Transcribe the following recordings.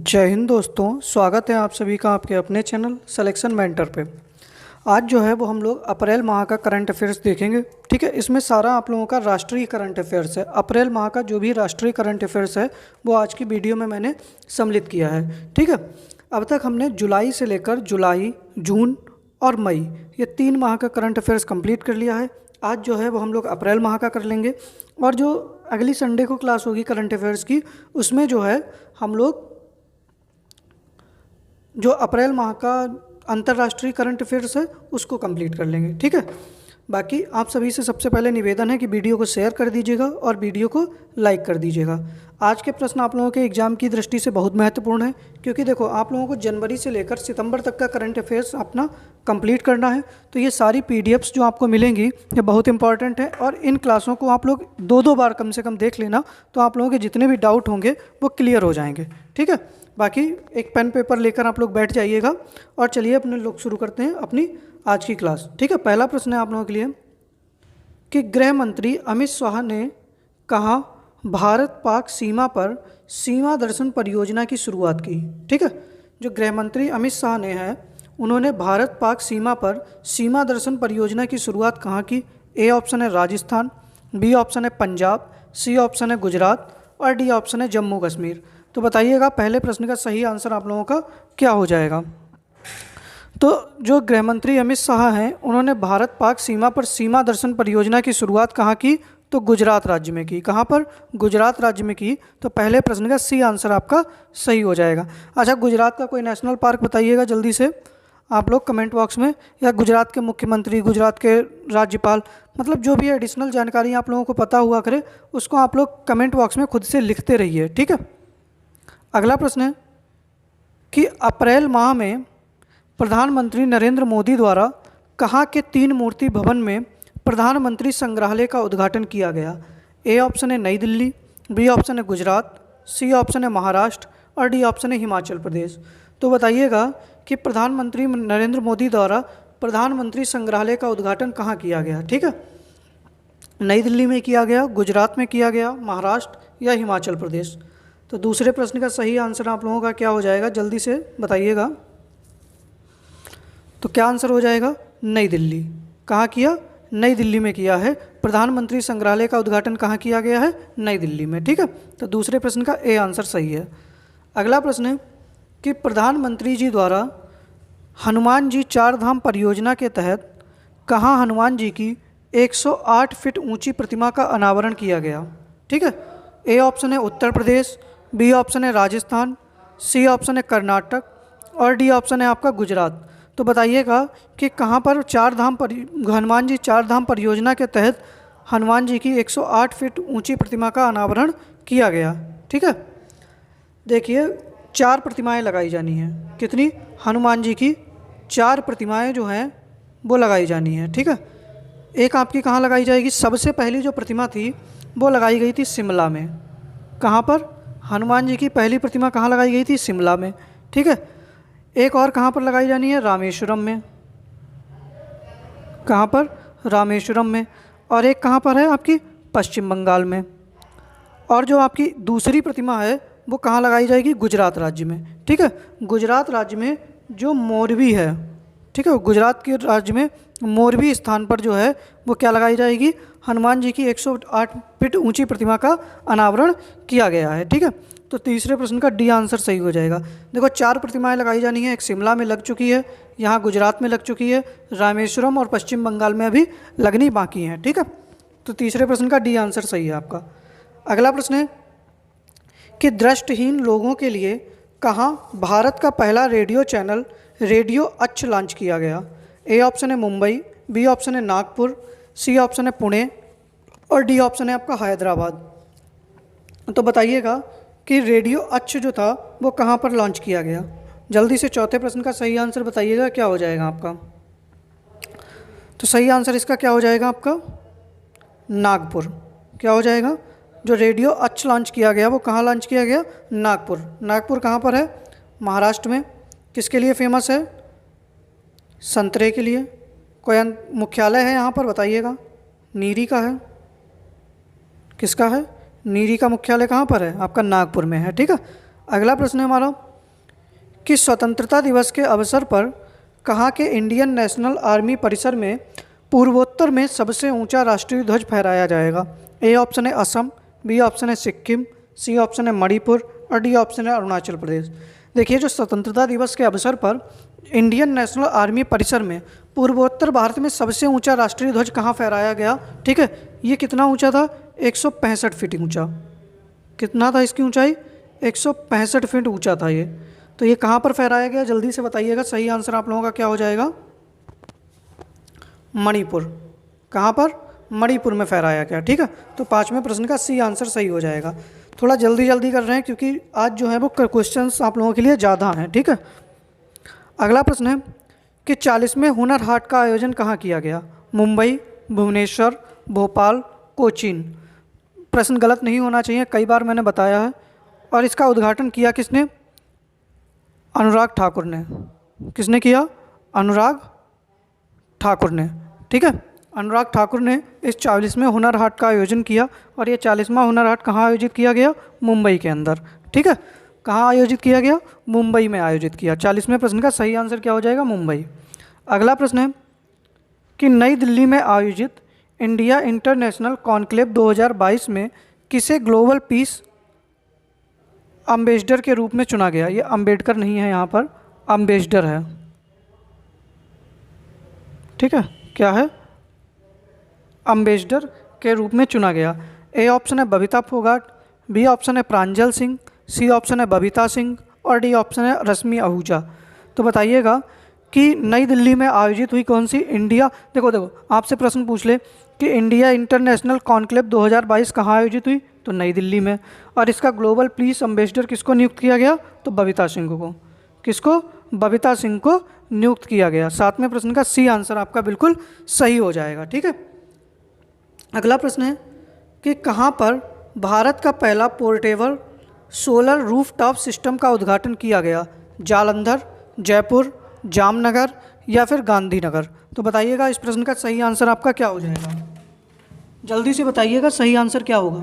जय हिंद दोस्तों, स्वागत है आप सभी का आपके अपने चैनल सिलेक्शन मेंटर पे। आज जो है वो हम लोग अप्रैल माह का करंट अफेयर्स देखेंगे। ठीक है, इसमें सारा आप लोगों का राष्ट्रीय करंट अफेयर्स है। अप्रैल माह का जो भी राष्ट्रीय करंट अफेयर्स है वो आज की वीडियो में मैंने सम्मिलित किया है। ठीक है, अब तक हमने जुलाई से लेकर जुलाई, जून और मई ये 3 माह का करंट अफेयर्स कंप्लीट कर लिया है। आज जो है वो हम लोग अप्रैल माह का कर लेंगे और जो अगली संडे को क्लास होगी करंट अफेयर्स की, उसमें जो है हम लोग जो अप्रैल माह का अंतर्राष्ट्रीय करंट अफेयर्स है उसको कंप्लीट कर लेंगे। ठीक है, बाकी आप सभी से सबसे पहले निवेदन है कि वीडियो को शेयर कर दीजिएगा और वीडियो को लाइक कर दीजिएगा। आज के प्रश्न आप लोगों के एग्जाम की दृष्टि से बहुत महत्वपूर्ण है, क्योंकि देखो आप लोगों को जनवरी से लेकर सितंबर तक का करंट अफेयर्स अपना कंप्लीट करना है। तो ये सारी पीडीएफ्स जो आपको मिलेंगी ये बहुत इंपॉर्टेंट है और इन क्लासों को आप लोग 2-2 बार कम से कम देख लेना, तो आप लोगों के जितने भी डाउट होंगे वो क्लियर हो जाएंगे। ठीक है, बाकी एक पेन पेपर लेकर आप लोग बैठ जाइएगा और चलिए अपने लोग शुरू करते हैं अपनी आज की क्लास। ठीक है, पहला प्रश्न है आप लोगों के लिए कि गृह मंत्री अमित शाह ने कहा भारत पाक सीमा पर सीमा दर्शन परियोजना की शुरुआत की। ठीक है, जो गृह मंत्री अमित शाह ने है उन्होंने भारत पाक सीमा पर सीमा दर्शन परियोजना की शुरुआत कहाँ की? ए ऑप्शन है राजस्थान, बी ऑप्शन है पंजाब, सी ऑप्शन है गुजरात और डी ऑप्शन है जम्मू कश्मीर। तो बताइएगा पहले प्रश्न का सही आंसर आप लोगों का क्या हो जाएगा। तो जो गृह मंत्री अमित शाह हैं उन्होंने भारत पाक सीमा पर सीमा दर्शन परियोजना की शुरुआत कहाँ की? तो गुजरात राज्य में की। कहाँ पर? गुजरात राज्य में की। तो पहले प्रश्न का सी आंसर आपका सही हो जाएगा। अच्छा, गुजरात का कोई नेशनल पार्क बताइएगा जल्दी से आप लोग कमेंट बॉक्स में, या गुजरात के मुख्यमंत्री, गुजरात के राज्यपाल, मतलब जो भी एडिशनल जानकारी आप लोगों को पता हुआ करे उसको आप लोग कमेंट बॉक्स में खुद से लिखते रहिए। ठीक है, अगला प्रश्न है कि अप्रैल माह में प्रधानमंत्री नरेंद्र मोदी द्वारा कहाँ के 3 मूर्ति भवन में प्रधानमंत्री संग्रहालय का उद्घाटन किया गया? ए ऑप्शन है नई दिल्ली, बी ऑप्शन है गुजरात, सी ऑप्शन है महाराष्ट्र और डी ऑप्शन है हिमाचल प्रदेश। तो बताइएगा कि प्रधानमंत्री नरेंद्र मोदी द्वारा प्रधानमंत्री संग्रहालय का उद्घाटन कहाँ किया गया? ठीक है, नई दिल्ली में किया गया, गुजरात में किया गया, महाराष्ट्र या हिमाचल प्रदेश। तो दूसरे प्रश्न का सही आंसर आप लोगों का क्या हो जाएगा, जल्दी से बताइएगा। तो क्या आंसर हो जाएगा? नई दिल्ली। कहाँ किया? नई दिल्ली में किया है। प्रधानमंत्री संग्रहालय का उद्घाटन कहाँ किया गया है? नई दिल्ली में। ठीक है, तो दूसरे प्रश्न का ए आंसर सही है। अगला प्रश्न है कि प्रधानमंत्री जी द्वारा हनुमान जी 4 धाम परियोजना के तहत कहाँ हनुमान जी की 108 फीट ऊंची प्रतिमा का अनावरण किया गया? ठीक है, ए ऑप्शन है उत्तर प्रदेश, बी ऑप्शन है राजस्थान, सी ऑप्शन है कर्नाटक और डी ऑप्शन है आपका गुजरात। तो बताइएगा कि कहाँ पर हनुमान जी 4 धाम परियोजना के तहत हनुमान जी की 108 फीट ऊंची प्रतिमा का अनावरण किया गया। ठीक है, देखिए 4 प्रतिमाएं लगाई जानी हैं। कितनी? हनुमान जी की 4 प्रतिमाएं जो हैं वो लगाई जानी है। ठीक है, एक आपकी कहाँ लगाई जाएगी? सबसे पहली जो प्रतिमा थी वो लगाई गई थी शिमला में। कहाँ पर? हनुमान जी की पहली प्रतिमा कहाँ लगाई गई थी? शिमला में। ठीक है, एक और कहाँ पर लगाई जानी है? रामेश्वरम में। कहाँ पर? रामेश्वरम में। और एक कहाँ पर है आपकी? पश्चिम बंगाल में। और जो आपकी दूसरी प्रतिमा है वो कहाँ लगाई जाएगी? गुजरात राज्य में। ठीक है, गुजरात राज्य में जो मोरबी है, ठीक है, गुजरात के राज्य में मोरबी स्थान पर जो है वो क्या लगाई जाएगी? हनुमान जी की 108 फीट ऊंची प्रतिमा का अनावरण किया गया है। ठीक है, तो तीसरे प्रश्न का डी आंसर सही हो जाएगा। देखो 4 प्रतिमाएं लगाई जानी है, एक शिमला में लग चुकी है, यहाँ गुजरात में लग चुकी है, रामेश्वरम और पश्चिम बंगाल में अभी लगनी बाकी है। ठीक है, तो तीसरे प्रश्न का डी आंसर सही है आपका। अगला प्रश्न है कि दृष्टिहीन लोगों के लिए कहाँ भारत का पहला रेडियो चैनल रेडियो अच्छ लॉन्च किया गया? ए ऑप्शन है मुंबई, बी ऑप्शन है नागपुर, सी ऑप्शन है पुणे और डी ऑप्शन है आपका हैदराबाद। तो बताइएगा कि रेडियो अच्छ जो था वो कहाँ पर लॉन्च किया गया? जल्दी से चौथे प्रश्न का सही आंसर बताइएगा, क्या हो जाएगा आपका? तो सही आंसर इसका क्या हो जाएगा आपका? नागपुर। क्या हो जाएगा? जो रेडियो अच्छ लॉन्च किया गया वो कहाँ लॉन्च किया गया? नागपुर। नागपुर कहाँ पर है? महाराष्ट्र में। किसके लिए फेमस है? संतरे के लिए। कोई मुख्यालय है यहाँ पर बताइएगा? नीरी का है। किसका है? नीरी का मुख्यालय कहाँ पर है? आपका नागपुर में है। ठीक है, अगला प्रश्न है हमारा कि स्वतंत्रता दिवस के अवसर पर कहाँ के इंडियन नेशनल आर्मी परिसर में पूर्वोत्तर में सबसे ऊंचा राष्ट्रीय ध्वज फहराया जाएगा? ए ऑप्शन है असम, बी ऑप्शन है सिक्किम, सी ऑप्शन है मणिपुर और डी ऑप्शन है अरुणाचल प्रदेश। देखिए, जो स्वतंत्रता दिवस के अवसर पर इंडियन नेशनल आर्मी परिसर में पूर्वोत्तर भारत में सबसे ऊंचा राष्ट्रीय ध्वज कहाँ फहराया गया, ठीक है, ये कितना ऊंचा था? 165 फीट ऊंचा। कितना था इसकी ऊंचाई? 165 फीट ऊंचा था ये। तो ये कहाँ पर फहराया गया, जल्दी से बताइएगा। सही आंसर आप लोगों का क्या हो जाएगा? मणिपुर। कहाँ पर? मणिपुर में फहराया गया। ठीक है, तो 5वें प्रश्न का सी आंसर सही हो जाएगा। थोड़ा जल्दी जल्दी कर रहे हैं क्योंकि आज जो है वो क्वेश्चंस आप लोगों के लिए ज़्यादा हैं। ठीक है, अगला प्रश्न है कि 40वें हुनर हाट का आयोजन कहाँ किया गया? मुंबई, भुवनेश्वर, भोपाल, कोचीन। प्रश्न गलत नहीं होना चाहिए, कई बार मैंने बताया है। और इसका उद्घाटन किया किसने? अनुराग ठाकुर ने। किसने किया? अनुराग ठाकुर ने। ठीक है, अनुराग ठाकुर ने इस 40वें हुनर हाट का आयोजन किया और ये 40वां हुनर हाट कहाँ आयोजित किया गया? मुंबई के अंदर। ठीक है, कहाँ आयोजित किया गया? मुंबई में आयोजित किया। 40वें प्रश्न का सही आंसर क्या हो जाएगा? मुंबई। अगला प्रश्न है कि नई दिल्ली में आयोजित इंडिया इंटरनेशनल कॉन्क्लेव 2022 में किसे ग्लोबल पीस एम्बेसडर के रूप में चुना गया? ये अम्बेडकर नहीं है, यहाँ पर एम्बेसडर है। ठीक है, क्या है? एम्बेसडर के रूप में चुना गया। ए ऑप्शन है बबीता फोगाट, बी ऑप्शन है प्रांजल सिंह, सी ऑप्शन है बबीता सिंह और डी ऑप्शन है रश्मि आहूजा। तो बताइएगा कि नई दिल्ली में आयोजित हुई कौन सी इंडिया, देखो आपसे प्रश्न पूछ ले कि इंडिया इंटरनेशनल कॉन्क्लेव 2022 कहाँ आयोजित हुई? तो नई दिल्ली में। और इसका ग्लोबल पीस एम्बेसडर किसको नियुक्त किया गया? तो बबीता सिंह को। किसको? बबीता सिंह को नियुक्त किया गया। 7वें प्रश्न का सी आंसर आपका बिल्कुल सही हो जाएगा। ठीक है, अगला प्रश्न है कि कहाँ पर भारत का पहला पोर्टेबल सोलर रूफटॉप सिस्टम का उद्घाटन किया गया? जालंधर, जयपुर, जामनगर या फिर गांधीनगर। तो बताइएगा इस प्रश्न का सही आंसर आपका क्या हो जाएगा? जल्दी से बताइएगा सही आंसर क्या होगा?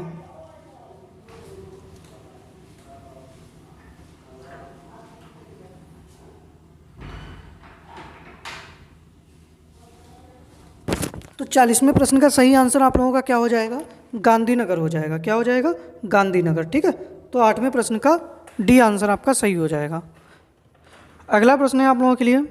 तो 40वें प्रश्न का सही आंसर आप लोगों का क्या हो जाएगा? गांधीनगर हो जाएगा। क्या हो जाएगा? गांधीनगर। ठीक है, तो 8वें प्रश्न का डी आंसर आपका सही हो जाएगा। अगला प्रश्न है आप लोगों के लिए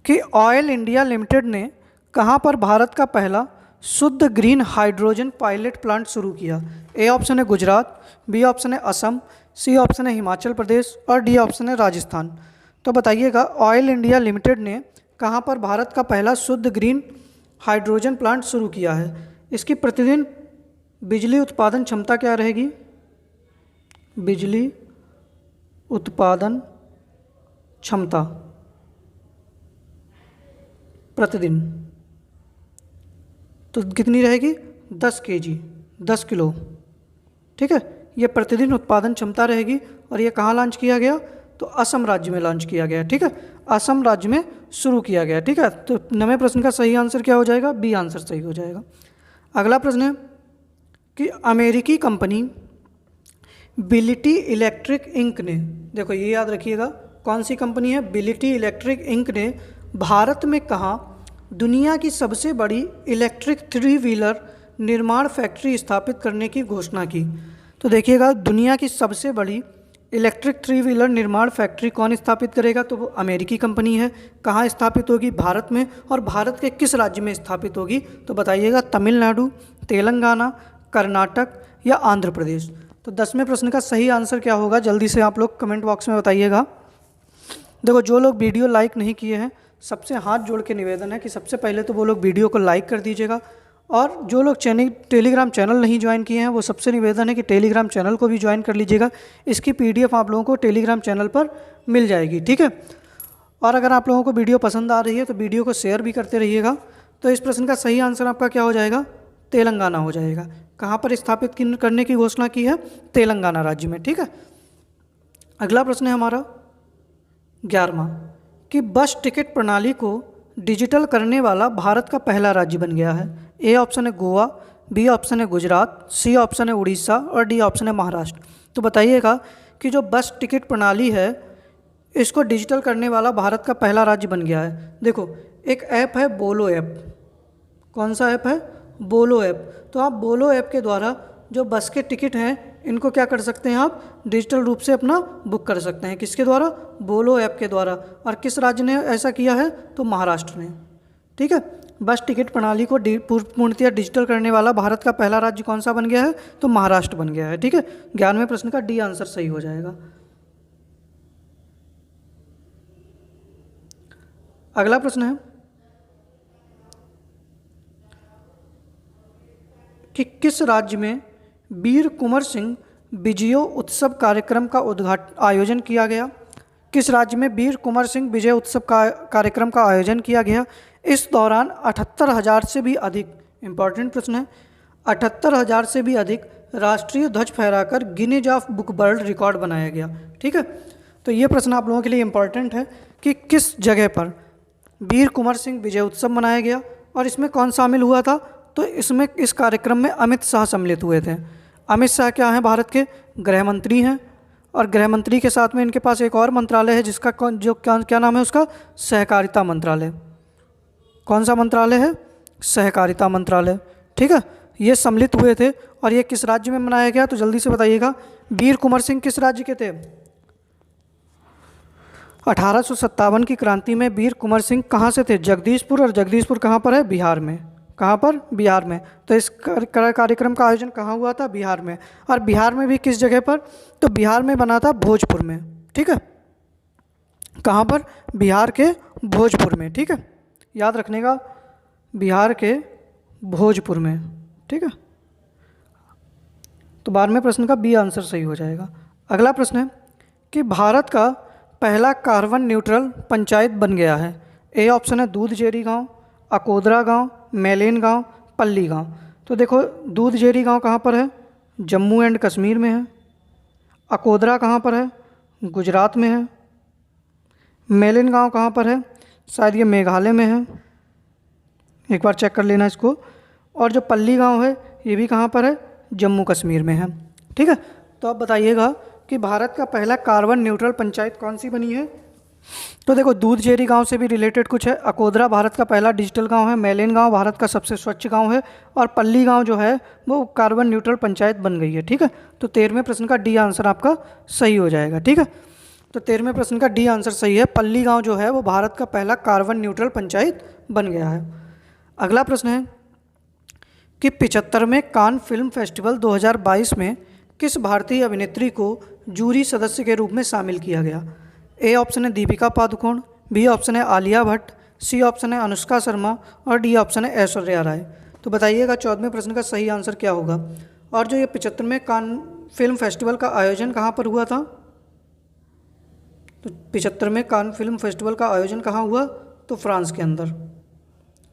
कि ऑयल इंडिया लिमिटेड ने कहाँ पर भारत का पहला शुद्ध ग्रीन हाइड्रोजन पायलट प्लांट शुरू किया? ए ऑप्शन है गुजरात, बी ऑप्शन है असम, सी ऑप्शन है हिमाचल प्रदेश और डी ऑप्शन है राजस्थान। तो बताइएगा ऑयल इंडिया लिमिटेड ने कहाँ पर भारत का पहला शुद्ध ग्रीन हाइड्रोजन प्लांट शुरू किया है? इसकी प्रतिदिन बिजली उत्पादन क्षमता क्या रहेगी? बिजली उत्पादन क्षमता प्रतिदिन तो कितनी रहेगी? 10 kg, 10 किलो। ठीक है, ये प्रतिदिन उत्पादन क्षमता रहेगी। और ये कहाँ लॉन्च किया गया? तो असम राज्य में लॉन्च किया गया। ठीक है, असम राज्य में शुरू किया गया। ठीक है, तो 9वें प्रश्न का सही आंसर क्या हो जाएगा? बी आंसर सही हो जाएगा। अगला प्रश्न है कि अमेरिकी कंपनी बिलिटी इलेक्ट्रिक इंक ने, देखो ये याद रखिएगा कौन सी कंपनी है? बिलिटी इलेक्ट्रिक इंक ने भारत में कहाँ दुनिया की सबसे बड़ी इलेक्ट्रिक 3 व्हीलर निर्माण फैक्ट्री स्थापित करने की घोषणा की? तो देखिएगा दुनिया की सबसे बड़ी इलेक्ट्रिक 3 व्हीलर निर्माण फैक्ट्री कौन स्थापित करेगा? तो वो अमेरिकी कंपनी है। कहाँ स्थापित होगी? भारत में। और भारत के किस राज्य में स्थापित होगी? तो बताइएगा तमिलनाडु, तेलंगाना, कर्नाटक या आंध्र प्रदेश। तो 10वें प्रश्न का सही आंसर क्या होगा? जल्दी से आप लोग कमेंट बॉक्स में बताइएगा। देखो जो लोग वीडियो लाइक नहीं किए हैं सबसे हाथ जोड़ के निवेदन है कि सबसे पहले तो वो लोग वीडियो को लाइक कर दीजिएगा। और जो लोग टेलीग्राम चैनल नहीं ज्वाइन किए हैं वो सबसे निवेदन है कि टेलीग्राम चैनल को भी ज्वाइन कर लीजिएगा। इसकी PDF आप लोगों को टेलीग्राम चैनल पर मिल जाएगी। ठीक है, और अगर आप लोगों को वीडियो पसंद आ रही है तो वीडियो को शेयर भी करते रहिएगा। तो इस प्रश्न का सही आंसर आपका क्या हो जाएगा? तेलंगाना हो जाएगा। कहाँ पर स्थापित करने की घोषणा की है? तेलंगाना राज्य में। ठीक है, अगला प्रश्न है हमारा 11वां कि बस टिकट प्रणाली को डिजिटल करने वाला भारत का पहला राज्य बन गया है। ए ऑप्शन है गोवा, बी ऑप्शन है गुजरात, सी ऑप्शन है उड़ीसा और डी ऑप्शन है महाराष्ट्र। तो बताइएगा कि जो बस टिकट प्रणाली है इसको डिजिटल करने वाला भारत का पहला राज्य बन गया है। देखो, एक ऐप है बोलो ऐप। कौन सा ऐप है? बोलो ऐप। तो आप बोलो ऐप के द्वारा जो बस के टिकट हैं इनको क्या कर सकते हैं, आप डिजिटल रूप से अपना बुक कर सकते हैं। किसके द्वारा? बोलो ऐप के द्वारा। और किस राज्य ने ऐसा किया है? तो महाराष्ट्र ने। ठीक है, बस टिकट प्रणाली को पूर्णतः डिजिटल करने वाला भारत का पहला राज्य कौन सा बन गया है? तो महाराष्ट्र बन गया है। ठीक है, 11वें प्रश्न का डी आंसर सही हो जाएगा। अगला प्रश्न है कि किस राज्य में वीर कुंवर सिंह विजयो उत्सव कार्यक्रम का आयोजन किया गया? किस राज्य में वीर कुंवर सिंह विजय उत्सव का कार्यक्रम का आयोजन किया गया? इस दौरान 78,000 से भी अधिक, इंपॉर्टेंट प्रश्न है, 78,000 से भी अधिक राष्ट्रीय ध्वज फहराकर Guinness of book world record बनाया गया। ठीक है, तो ये प्रश्न आप लोगों के लिए इंपॉर्टेंट है कि किस जगह पर वीर कुंवर सिंह विजय उत्सव मनाया गया और इसमें कौन शामिल हुआ था? तो इसमें इस कार्यक्रम में अमित शाह सम्मिलित हुए थे। अमित शाह क्या हैं? भारत के गृह मंत्री हैं। और गृह मंत्री के साथ में इनके पास एक और मंत्रालय है जिसका क्या नाम है उसका? सहकारिता मंत्रालय। कौन सा मंत्रालय है? सहकारिता मंत्रालय। ठीक है, ये सम्मिलित हुए थे। और ये किस राज्य में मनाया गया? तो जल्दी से बताइएगा। वीर कुंवर सिंह किस राज्य के थे? 1857 की क्रांति में वीर कुंवर सिंह कहाँ से थे? जगदीशपुर। और जगदीशपुर कहाँ पर है? बिहार में। कहाँ पर? बिहार में। तो इस कार्यक्रम का आयोजन कहाँ हुआ था? बिहार में। और बिहार में भी किस जगह पर? तो बिहार में बना था भोजपुर में। ठीक है, कहाँ पर? बिहार के भोजपुर में। ठीक है, याद रखने का, बिहार के भोजपुर में। ठीक है, तो 12वें प्रश्न का बी आंसर सही हो जाएगा। अगला प्रश्न है कि भारत का पहला कार्बन न्यूट्रल पंचायत बन गया है। ए ऑप्शन है दूधजेरी गांव, अकोदरा गांव, मेलेन गांव, पल्ली गांव। तो देखो, दूधजेरी गांव कहाँ पर है? जम्मू एंड कश्मीर में है। अकोदरा कहाँ पर है? गुजरात में है। मेलेन गांव कहाँ पर है? शायद ये मेघालय में है, एक बार चेक कर लेना इसको। और जो पल्ली गांव है ये भी कहाँ पर है? जम्मू कश्मीर में है। ठीक है, तो आप बताइएगा कि भारत का पहला कार्बन न्यूट्रल पंचायत कौन सी बनी है? तो देखो, दूधजेरी गांव से भी रिलेटेड कुछ है। अकोदरा भारत का पहला डिजिटल गांव है। मेलेन गांव भारत का सबसे स्वच्छ गांव है। और पल्ली गांव जो है वो कार्बन न्यूट्रल पंचायत बन गई है। ठीक है, तो 13वें प्रश्न का डी आंसर आपका सही हो जाएगा। ठीक है, तो 13वें प्रश्न का डी आंसर सही है। पल्ली गांव जो है वो भारत का पहला कार्बन न्यूट्रल पंचायत बन गया है। अगला प्रश्न है कि 75वें कान फिल्म फेस्टिवल 2022 में किस भारतीय अभिनेत्री को जूरी सदस्य के रूप में शामिल किया गया? ए ऑप्शन है दीपिका पादुकोण, बी ऑप्शन है आलिया भट्ट, सी ऑप्शन है अनुष्का शर्मा और डी ऑप्शन है ऐश्वर्या राय। तो बताइएगा 14वें प्रश्न का सही आंसर क्या होगा? और जो ये 75वें कान फिल्म फेस्टिवल का आयोजन कहाँ पर हुआ था? तो 75वें कान फिल्म फेस्टिवल का आयोजन कहाँ हुआ? तो फ्रांस के अंदर।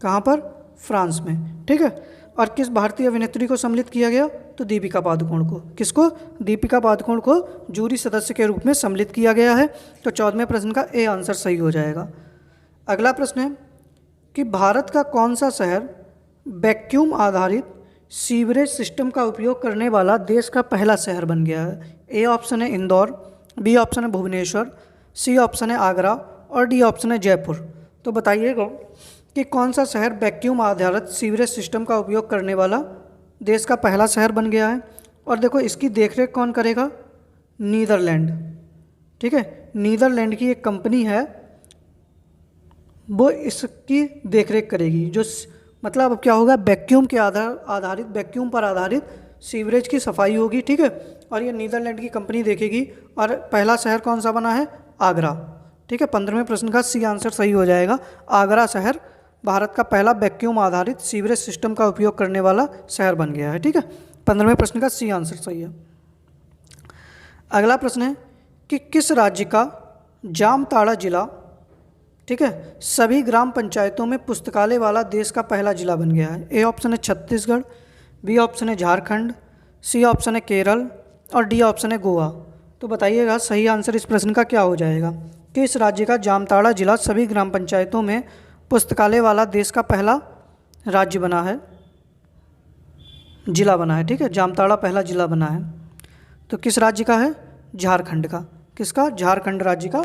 कहाँ पर? फ्रांस में। ठीक है, और किस भारतीय अभिनेत्री को सम्मिलित किया गया? तो दीपिका पादुकोण को। किसको? दीपिका पादुकोण को जूरी सदस्य के रूप में सम्मिलित किया गया है। तो 14वें प्रश्न का ए आंसर सही हो जाएगा। अगला प्रश्न है कि भारत का कौन सा शहर वैक्यूम आधारित सीवरेज सिस्टम का उपयोग करने वाला देश का पहला शहर बन गया है? ए ऑप्शन है इंदौर, बी ऑप्शन है भुवनेश्वर, सी ऑप्शन है आगरा और डी ऑप्शन है जयपुर। तो बताइएगा कि कौन सा शहर वैक्यूम आधारित सीवरेज सिस्टम का उपयोग करने वाला देश का पहला शहर बन गया है? और देखो, इसकी देखरेख कौन करेगा? नीदरलैंड। ठीक है, नीदरलैंड की एक कंपनी है वो इसकी देखरेख करेगी। जो मतलब अब क्या होगा, वैक्यूम के आधारित वैक्यूम पर आधारित सीवरेज की सफाई होगी। ठीक है, और ये नीदरलैंड की कंपनी देखेगी। और पहला शहर कौन सा बना है? आगरा। ठीक है, 15वें प्रश्न का सी आंसर सही हो जाएगा। आगरा शहर भारत का पहला वैक्यूम आधारित सीवरेज सिस्टम का उपयोग करने वाला शहर बन गया है। ठीक है, 15वें प्रश्न का सी आंसर सही है। अगला प्रश्न है कि किस राज्य का जामताड़ा जिला, ठीक है, सभी ग्राम पंचायतों में पुस्तकालय वाला देश का पहला जिला बन गया है? ए ऑप्शन है छत्तीसगढ़, बी ऑप्शन है झारखंड, सी ऑप्शन है केरल और डी ऑप्शन है गोवा। तो बताइएगा सही आंसर इस प्रश्न का क्या हो जाएगा कि इस राज्य का जामताड़ा जिला सभी ग्राम पंचायतों में पुस्तकालय वाला देश का पहला राज्य बना है, जिला बना है। ठीक है, जामताड़ा पहला जिला बना है। तो किस राज्य का है? झारखंड का। किसका? झारखंड राज्य का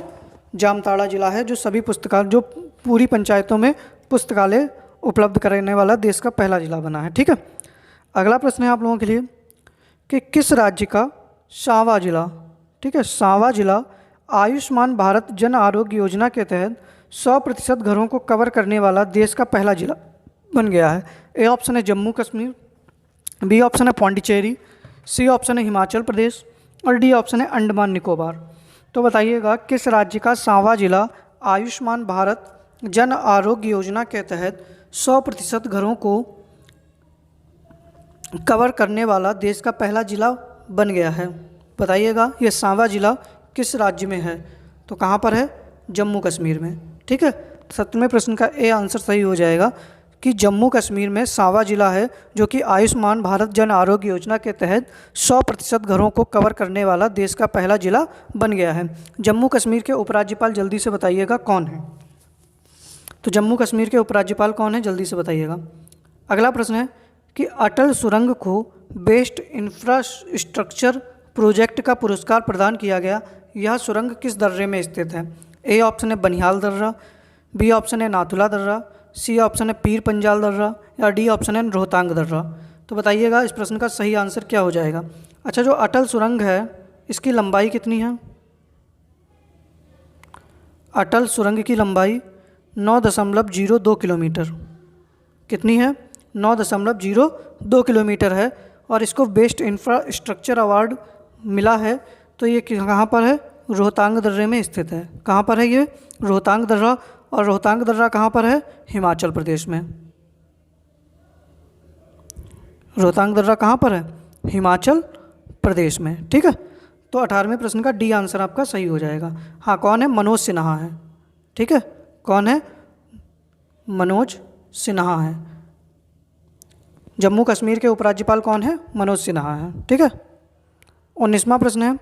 जामताड़ा जिला है जो सभी पुस्तकालय, जो पूरी पंचायतों में पुस्तकालय उपलब्ध कराने वाला देश का पहला जिला बना है। ठीक है, अगला प्रश्न है आप लोगों के लिए कि किस राज्य का सावा जिला, ठीक है, सावा जिला आयुष्मान भारत जन आरोग्य योजना के तहत 100% घरों को कवर करने वाला देश का पहला जिला बन गया है। ए ऑप्शन है जम्मू कश्मीर, बी ऑप्शन है पौंडीचेरी, सी ऑप्शन है हिमाचल प्रदेश और डी ऑप्शन है अंडमान निकोबार। तो बताइएगा किस राज्य का सावा जिला आयुष्मान भारत जन आरोग्य योजना के तहत 100% घरों को कवर करने वाला देश का पहला जिला बन गया है। बताइएगा ये सावा जिला किस राज्य में है, तो कहाँ पर है, जम्मू कश्मीर में। ठीक है, 70वें प्रश्न का ए आंसर सही हो जाएगा कि जम्मू कश्मीर में सावा जिला है जो कि आयुष्मान भारत जन आरोग्य योजना के तहत 100% घरों को कवर करने वाला देश का पहला जिला बन गया है। जम्मू कश्मीर के उपराज्यपाल जल्दी से बताइएगा कौन है, तो जम्मू कश्मीर के उपराज्यपाल कौन है, जल्दी से बताइएगा। अगला प्रश्न है कि अटल सुरंग को बेस्ट इंफ्रास्ट्रक्चर प्रोजेक्ट का पुरस्कार प्रदान किया गया, यह सुरंग किस दर्रे में स्थित है। ए ऑप्शन है बनिहाल दर्रा, बी ऑप्शन है नाथुला दर्रा, सी ऑप्शन है पीर पंजाल दर्रा या डी ऑप्शन है रोहतांग दर्रा। तो बताइएगा इस प्रश्न का सही आंसर क्या हो जाएगा। अच्छा, जो अटल सुरंग है इसकी लंबाई कितनी है, अटल सुरंग की लंबाई 9.02 किलोमीटर, कितनी है, 9.02 किलोमीटर है और इसको बेस्ट इंफ्रास्ट्रक्चर अवार्ड मिला है। तो ये कहाँ पर है, रोहतांग दर्रे में स्थित है। कहाँ पर है ये, रोहतांग दर्रा, और रोहतांग दर्रा कहाँ पर है, हिमाचल प्रदेश में। रोहतांग दर्रा कहाँ पर है, हिमाचल प्रदेश में। ठीक है, तो 18वें प्रश्न का डी आंसर आपका सही हो जाएगा। हाँ, कौन है, मनोज सिन्हा है। ठीक है, कौन है, मनोज सिन्हा है। जम्मू कश्मीर के उपराज्यपाल कौन है, मनोज सिन्हा है। ठीक है, 19वां प्रश्न है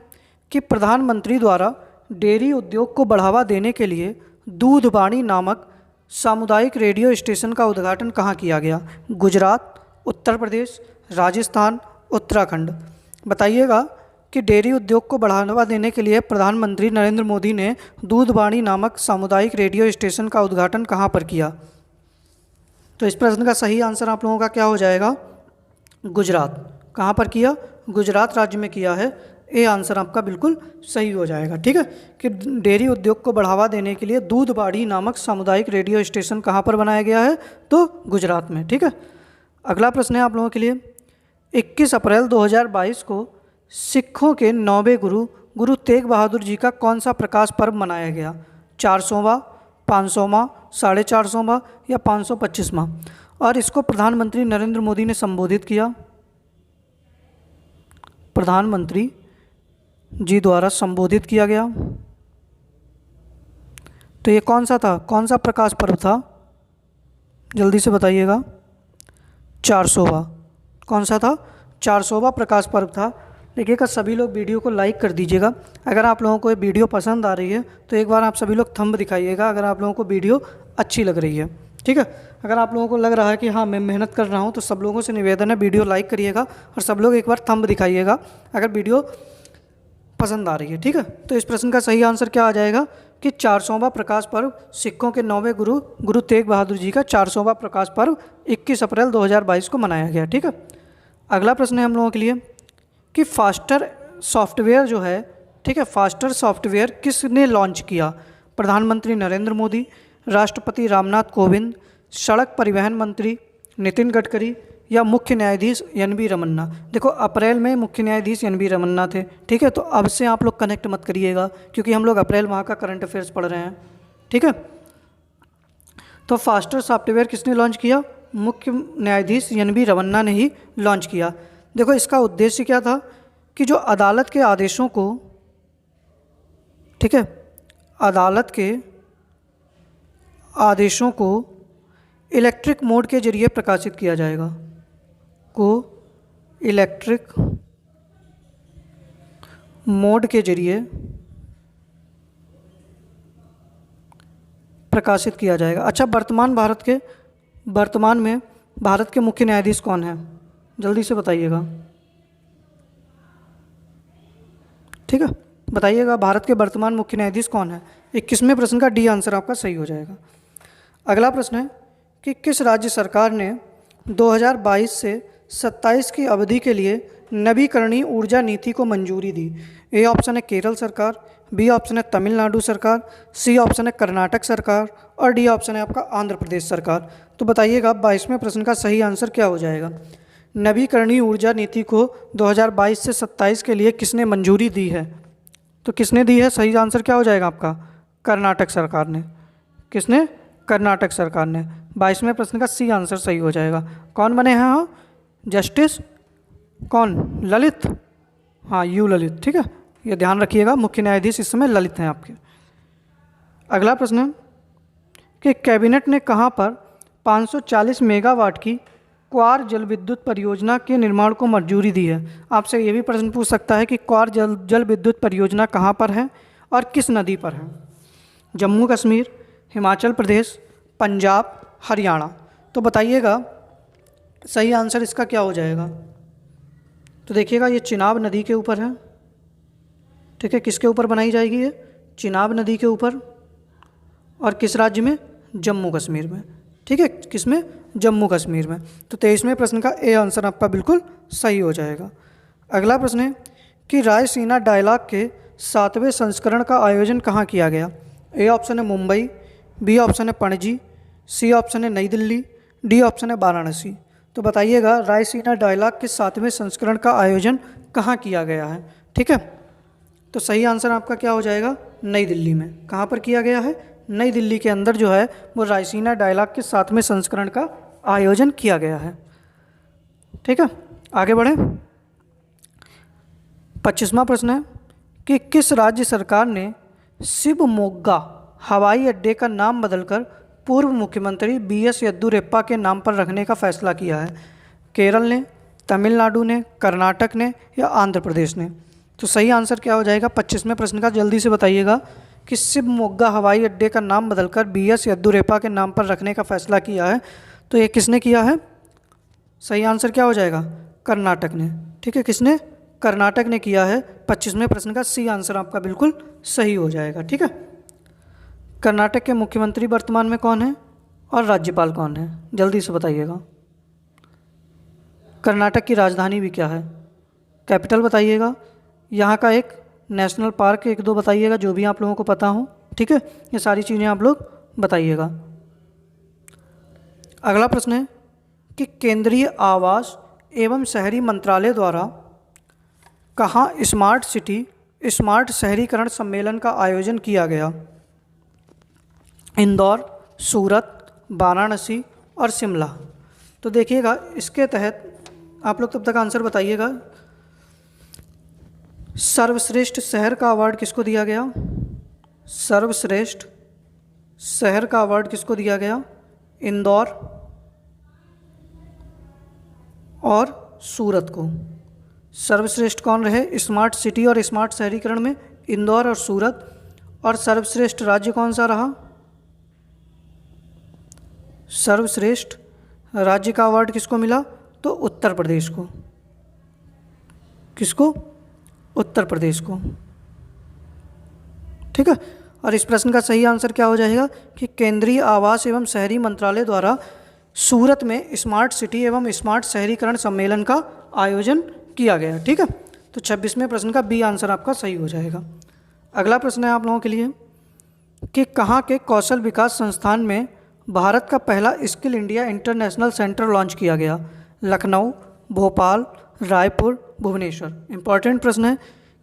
कि प्रधानमंत्री द्वारा डेयरी उद्योग को बढ़ावा देने के लिए दूधवाणी नामक सामुदायिक रेडियो स्टेशन का उद्घाटन कहाँ किया गया। गुजरात, उत्तर प्रदेश, राजस्थान, उत्तराखंड। बताइएगा कि डेयरी उद्योग को बढ़ावा देने के लिए प्रधानमंत्री नरेंद्र मोदी ने दूधवाणी नामक सामुदायिक रेडियो स्टेशन का उद्घाटन कहाँ पर किया। तो इस प्रश्न का सही आंसर आप लोगों का क्या हो जाएगा, गुजरात। कहाँ पर किया, गुजरात राज्य में किया है। ए आंसर आपका बिल्कुल सही हो जाएगा। ठीक है, कि डेयरी उद्योग को बढ़ावा देने के लिए दूधवाणी नामक सामुदायिक रेडियो स्टेशन कहाँ पर बनाया गया है, तो गुजरात में। ठीक है, अगला प्रश्न है आप लोगों के लिए 21 अप्रैल 2022 को सिखों के 9वें गुरु गुरु तेग बहादुर जी का कौन सा प्रकाश पर्व मनाया गया। 400वां, 500वां, 450वां या 525वां। और इसको प्रधानमंत्री नरेंद्र मोदी ने संबोधित किया, प्रधानमंत्री जी द्वारा संबोधित किया गया। तो ये कौन सा था, कौन सा प्रकाश पर्व था, जल्दी से बताइएगा। 400वां। कौन सा था, 400वां प्रकाश पर्व था। देखिएगा सभी लोग वीडियो को लाइक कर दीजिएगा। अगर आप लोगों को ये वीडियो पसंद आ रही है तो एक बार आप सभी लोग थंब दिखाइएगा अगर आप लोगों को वीडियो अच्छी लग रही है। ठीक है, अगर आप लोगों को लग रहा है कि हाँ मैं मेहनत कर रहा हूँ तो सब लोगों से निवेदन है वीडियो लाइक करिएगा और सब लोग एक बार थंब दिखाइएगा अगर वीडियो पसंद आ रही है। ठीक है, तो इस प्रश्न का सही आंसर क्या आ जाएगा कि 400वां प्रकाश पर्व सिखों के 9वें गुरु गुरु तेग बहादुर जी का 400वां प्रकाश पर्व 21 अप्रैल 2022 को मनाया गया। ठीक है, अगला प्रश्न है हम लोगों के लिए कि फास्टर सॉफ्टवेयर जो है, ठीक है, फास्टर सॉफ्टवेयर किसने लॉन्च किया। प्रधानमंत्री नरेंद्र मोदी, राष्ट्रपति रामनाथ कोविंद, सड़क परिवहन मंत्री नितिन गडकरी या मुख्य न्यायाधीश एन.वी. रमन्ना। देखो अप्रैल में मुख्य न्यायाधीश एन.वी. रमन्ना थे। ठीक है, तो अब से आप लोग कनेक्ट मत करिएगा क्योंकि हम लोग अप्रैल माह का करंट अफेयर्स पढ़ रहे हैं। ठीक है, तो फास्टर सॉफ्टवेयर किसने लॉन्च किया, मुख्य न्यायाधीश एन.वी. रमन्ना ने ही लॉन्च किया। देखो इसका उद्देश्य क्या था कि जो अदालत के आदेशों को, ठीक है, अदालत के आदेशों को इलेक्ट्रिक मोड के जरिए प्रकाशित किया जाएगा, को इलेक्ट्रिक मोड के जरिए प्रकाशित किया जाएगा। अच्छा, वर्तमान में भारत के मुख्य न्यायाधीश कौन है, जल्दी से बताइएगा। ठीक है, बताइएगा भारत के वर्तमान मुख्य न्यायाधीश कौन है। 21वें प्रश्न का डी आंसर आपका सही हो जाएगा। अगला प्रश्न है कि किस राज्य सरकार ने 2022 से 27 की अवधि के लिए नवीकरणीय ऊर्जा नीति को मंजूरी दी। ए ऑप्शन है केरल सरकार, बी ऑप्शन है तमिलनाडु सरकार, सी ऑप्शन है कर्नाटक सरकार और डी ऑप्शन है आपका आंध्र प्रदेश सरकार। तो बताइएगा 22वें प्रश्न का सही आंसर क्या हो जाएगा। नवीकरणीय ऊर्जा नीति को 2022 से 27 के लिए किसने मंजूरी दी है? तो किसने दी है? सही आंसर क्या हो जाएगा आपका? कर्नाटक सरकार ने। किसने? कर्नाटक सरकार ने। 22वें प्रश्न का सी आंसर सही हो जाएगा। कौन बने हैं? हाँ, जस्टिस कौन? ललित। हाँ, यू ललित। ठीक है, ये ध्यान रखिएगा, मुख्य न्यायाधीश इस समय ललित हैं आपके। अगला प्रश्न है कि कैबिनेट ने कहाँ पर 540 मेगावाट की क्वार जल विद्युत परियोजना के निर्माण को मंजूरी दी है? आपसे ये भी प्रश्न पूछ सकता है कि क्वार जल विद्युत परियोजना कहाँ पर है और किस नदी पर है? जम्मू कश्मीर, हिमाचल प्रदेश, पंजाब, हरियाणा। तो बताइएगा सही आंसर इसका क्या हो जाएगा। तो देखिएगा ये चिनाब नदी के ऊपर है। ठीक है, किसके ऊपर बनाई जाएगी ये? चिनाब नदी के ऊपर। और किस राज्य में? जम्मू कश्मीर में। ठीक है, किसमें? जम्मू कश्मीर में। तो 23वें प्रश्न का ए आंसर आपका बिल्कुल सही हो जाएगा। अगला प्रश्न है कि रायसीना डायलॉग के 7वें संस्करण का आयोजन कहाँ किया गया? ए ऑप्शन है मुंबई, बी ऑप्शन है पणजी, सी ऑप्शन है नई दिल्ली, डी ऑप्शन है वाराणसी। तो बताइएगा रायसीना डायलॉग के 7वें संस्करण का आयोजन कहाँ किया गया है? ठीक है, तो सही आंसर आपका क्या हो जाएगा? नई दिल्ली में। कहाँ पर किया गया है? नई दिल्ली के अंदर जो है वो रायसीना डायलॉग के 7वें संस्करण का आयोजन किया गया है। ठीक है, आगे बढ़ें। 25वां प्रश्न है कि किस राज्य सरकार ने शिवमोग्गा हवाई अड्डे का नाम बदलकर पूर्व मुख्यमंत्री BS येद्दुरप्पा के नाम पर रखने का फैसला किया है? केरल ने, तमिलनाडु ने, कर्नाटक ने या आंध्र प्रदेश ने? तो सही आंसर क्या हो जाएगा 25वें प्रश्न का? जल्दी से बताइएगा कि शिवमोग्गा हवाई अड्डे का नाम बदलकर BS येद्दुरप्पा के नाम पर रखने का फैसला किया है। तो ये किसने किया है? सही आंसर क्या हो जाएगा? कर्नाटक ने। ठीक है, किसने? कर्नाटक ने किया है। 25वें प्रश्न का सी आंसर आपका बिल्कुल सही हो जाएगा। ठीक है, कर्नाटक के मुख्यमंत्री वर्तमान में कौन है और राज्यपाल कौन है? जल्दी से बताइएगा। कर्नाटक की राजधानी भी क्या है? कैपिटल बताइएगा। यहाँ का एक नेशनल पार्क एक दो बताइएगा जो भी आप लोगों को पता हो। ठीक है, ये सारी चीज़ें आप लोग बताइएगा। अगला प्रश्न है कि केंद्रीय आवास एवं शहरी मंत्रालय द्वारा कहाँ स्मार्ट सिटी स्मार्ट शहरीकरण सम्मेलन का आयोजन किया गया? इंदौर, सूरत, वाराणसी और शिमला। तो देखिएगा इसके तहत आप लोग तब तक आंसर बताइएगा। सर्वश्रेष्ठ शहर का अवार्ड किसको दिया गया? सर्वश्रेष्ठ शहर का अवार्ड किसको दिया गया? इंदौर और सूरत को। सर्वश्रेष्ठ कौन रहे स्मार्ट सिटी और स्मार्ट शहरीकरण में? इंदौर और सूरत। और सर्वश्रेष्ठ राज्य कौन सा रहा? सर्वश्रेष्ठ राज्य का अवार्ड किसको मिला? तो उत्तर प्रदेश को। किसको? उत्तर प्रदेश को। ठीक है, और इस प्रश्न का सही आंसर क्या हो जाएगा कि केंद्रीय आवास एवं शहरी मंत्रालय द्वारा सूरत में स्मार्ट सिटी एवं स्मार्ट शहरीकरण सम्मेलन का आयोजन किया गया। ठीक है, तो 26वें प्रश्न का बी आंसर आपका सही हो जाएगा। अगला प्रश्न है आप लोगों के लिए कि कहाँ के कौशल विकास संस्थान में भारत का पहला skill India international centre launch किया गया? लखनऊ, भोपाल, रायपुर, भुवनेश्वर। इंपॉर्टेंट प्रश्न है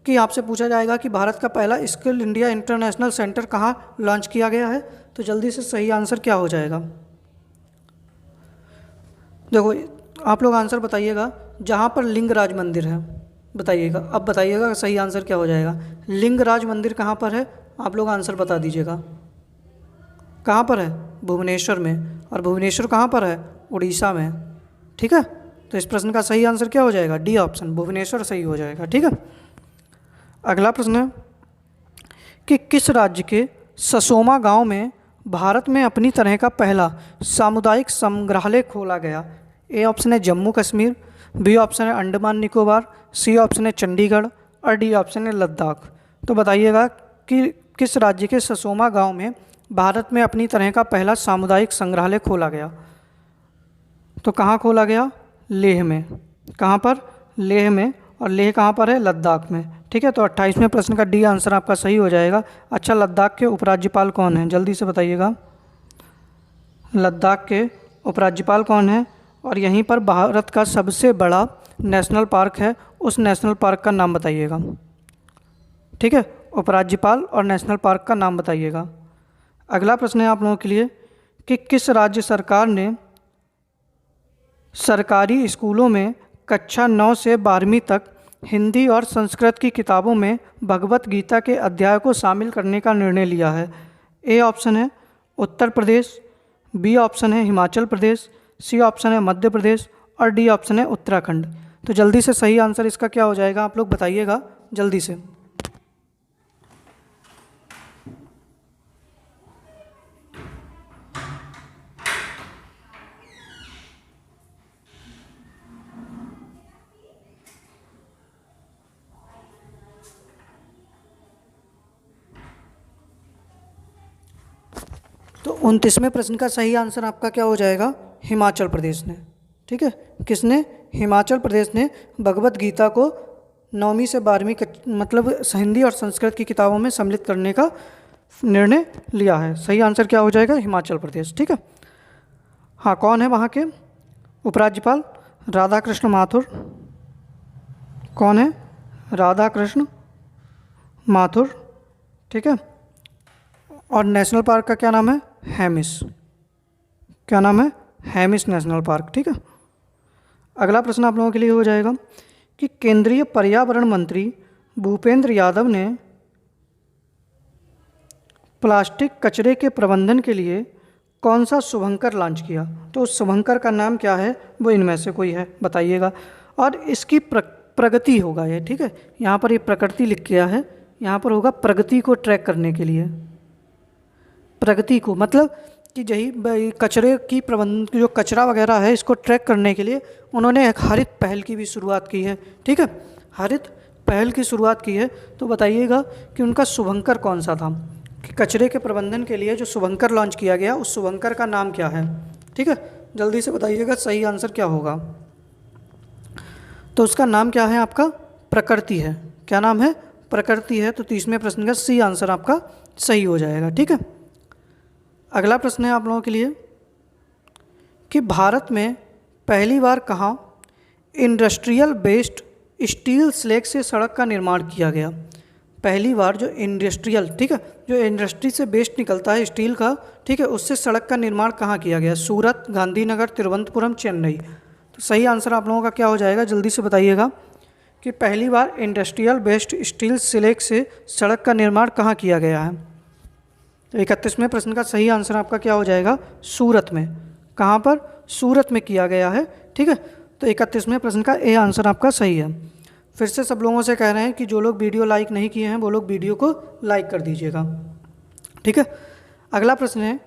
कि आपसे पूछा जाएगा कि भारत का पहला स्किल इंडिया इंटरनेशनल सेंटर कहाँ लॉन्च किया गया है? तो जल्दी से सही आंसर क्या हो जाएगा? देखो आप लोग आंसर बताइएगा। जहाँ पर लिंगराज मंदिर है बताइएगा। अब बताइएगा सही आंसर क्या हो जाएगा। लिंगराज मंदिर कहाँ पर है? आप लोग आंसर बता दीजिएगा। कहाँ पर है? भुवनेश्वर में। और भुवनेश्वर कहाँ पर है? उड़ीसा में। ठीक है, तो इस प्रश्न का सही आंसर क्या हो जाएगा? डी ऑप्शन, भुवनेश्वर सही हो जाएगा। ठीक है, अगला प्रश्न है कि किस राज्य के ससोमा गांव में भारत में अपनी तरह का पहला सामुदायिक संग्रहालय खोला गया? ए ऑप्शन है जम्मू कश्मीर, बी ऑप्शन है अंडमान निकोबार, सी ऑप्शन है चंडीगढ़ और डी ऑप्शन है लद्दाख। तो बताइएगा कि किस राज्य के ससोमा गांव में भारत में अपनी तरह का पहला सामुदायिक संग्रहालय खोला गया? तो कहाँ खोला गया? लेह में। कहाँ पर? लेह में। और लेह कहाँ पर है? लद्दाख में। ठीक है, तो 28वें प्रश्न का डी आंसर आपका सही हो जाएगा। अच्छा, लद्दाख के उपराज्यपाल कौन हैं? जल्दी से बताइएगा। लद्दाख के उपराज्यपाल कौन है? और यहीं पर भारत का सबसे बड़ा नेशनल पार्क है, उस नेशनल पार्क का नाम बताइएगा। ठीक है, उपराज्यपाल और नेशनल पार्क का नाम बताइएगा। अगला प्रश्न है आप लोगों के लिए कि किस राज्य सरकार ने सरकारी स्कूलों में कक्षा 9 से 12वीं तक हिंदी और संस्कृत की किताबों में भगवत गीता के अध्याय को शामिल करने का निर्णय लिया है? ए ऑप्शन है उत्तर प्रदेश, बी ऑप्शन है हिमाचल प्रदेश, सी ऑप्शन है मध्य प्रदेश और डी ऑप्शन है उत्तराखंड। तो जल्दी से सही आंसर इसका क्या हो जाएगा, आप लोग बताइएगा जल्दी से। तो 29वें प्रश्न का सही आंसर आपका क्या हो जाएगा? हिमाचल प्रदेश ने। ठीक है, किसने? हिमाचल प्रदेश ने भगवत गीता को 9वीं से 12वीं मतलब हिंदी और संस्कृत की किताबों में सम्मिलित करने का निर्णय लिया है। सही आंसर क्या हो जाएगा? हिमाचल प्रदेश। ठीक है, हाँ, कौन है वहाँ के उपराज्यपाल? राधा कृष्ण माथुर। कौन है? राधा कृष्ण माथुर। ठीक है, और नेशनल पार्क का क्या नाम है? हेमिस। क्या नाम है? Hemis national park. ठीक है, अगला प्रश्न आप लोगों के लिए हो जाएगा कि केंद्रीय पर्यावरण मंत्री भूपेंद्र यादव ने प्लास्टिक कचरे के प्रबंधन के लिए कौन सा शुभंकर लॉन्च किया? तो उस शुभंकर का नाम क्या है? वो इनमें से कोई है, बताइएगा। और इसकी प्रगति होगा ये। ठीक है, यहाँ पर ये प्रकृति लिख किया है, यहाँ पर होगा प्रगति को ट्रैक करने के लिए। प्रगति को मतलब कि यही कचरे की प्रबंधन, जो कचरा वगैरह है इसको ट्रैक करने के लिए उन्होंने एक हरित पहल की भी शुरुआत की है। ठीक है, हरित पहल की शुरुआत की है। तो बताइएगा कि उनका शुभंकर कौन सा था, कि कचरे के प्रबंधन के लिए जो शुभंकर लॉन्च किया गया उस शुभंकर का नाम क्या है? ठीक है, जल्दी से बताइएगा सही आंसर क्या होगा। तो उसका नाम क्या है आपका? प्रकृति है। क्या नाम है? प्रकृति है। तो 30वें प्रश्न का सी आंसर आपका सही हो जाएगा। ठीक है, अगला प्रश्न है आप लोगों के लिए कि भारत में पहली बार कहाँ इंडस्ट्रियल बेस्ड स्टील स्लैग से सड़क का निर्माण किया गया? पहली बार जो इंडस्ट्रियल, ठीक है, जो इंडस्ट्री से बेस्ट निकलता है स्टील का, ठीक है, उससे सड़क का निर्माण कहाँ किया गया? सूरत, गांधीनगर, तिरुवनंतपुरम, चेन्नई। तो सही आंसर आप लोगों का क्या हो जाएगा? जल्दी से बताइएगा कि पहली बार इंडस्ट्रियल बेस्ड स्टील स्लैग से सड़क का निर्माण कहाँ किया गया है? तो 31वें प्रश्न का सही आंसर आपका क्या हो जाएगा? सूरत में। कहाँ पर? सूरत में किया गया है। ठीक है, तो 31वें प्रश्न का ए आंसर आपका सही है। फिर से सब लोगों से कह रहे हैं कि जो लोग वीडियो लाइक नहीं किए हैं वो लोग वीडियो को लाइक कर दीजिएगा। ठीक है, अगला प्रश्न है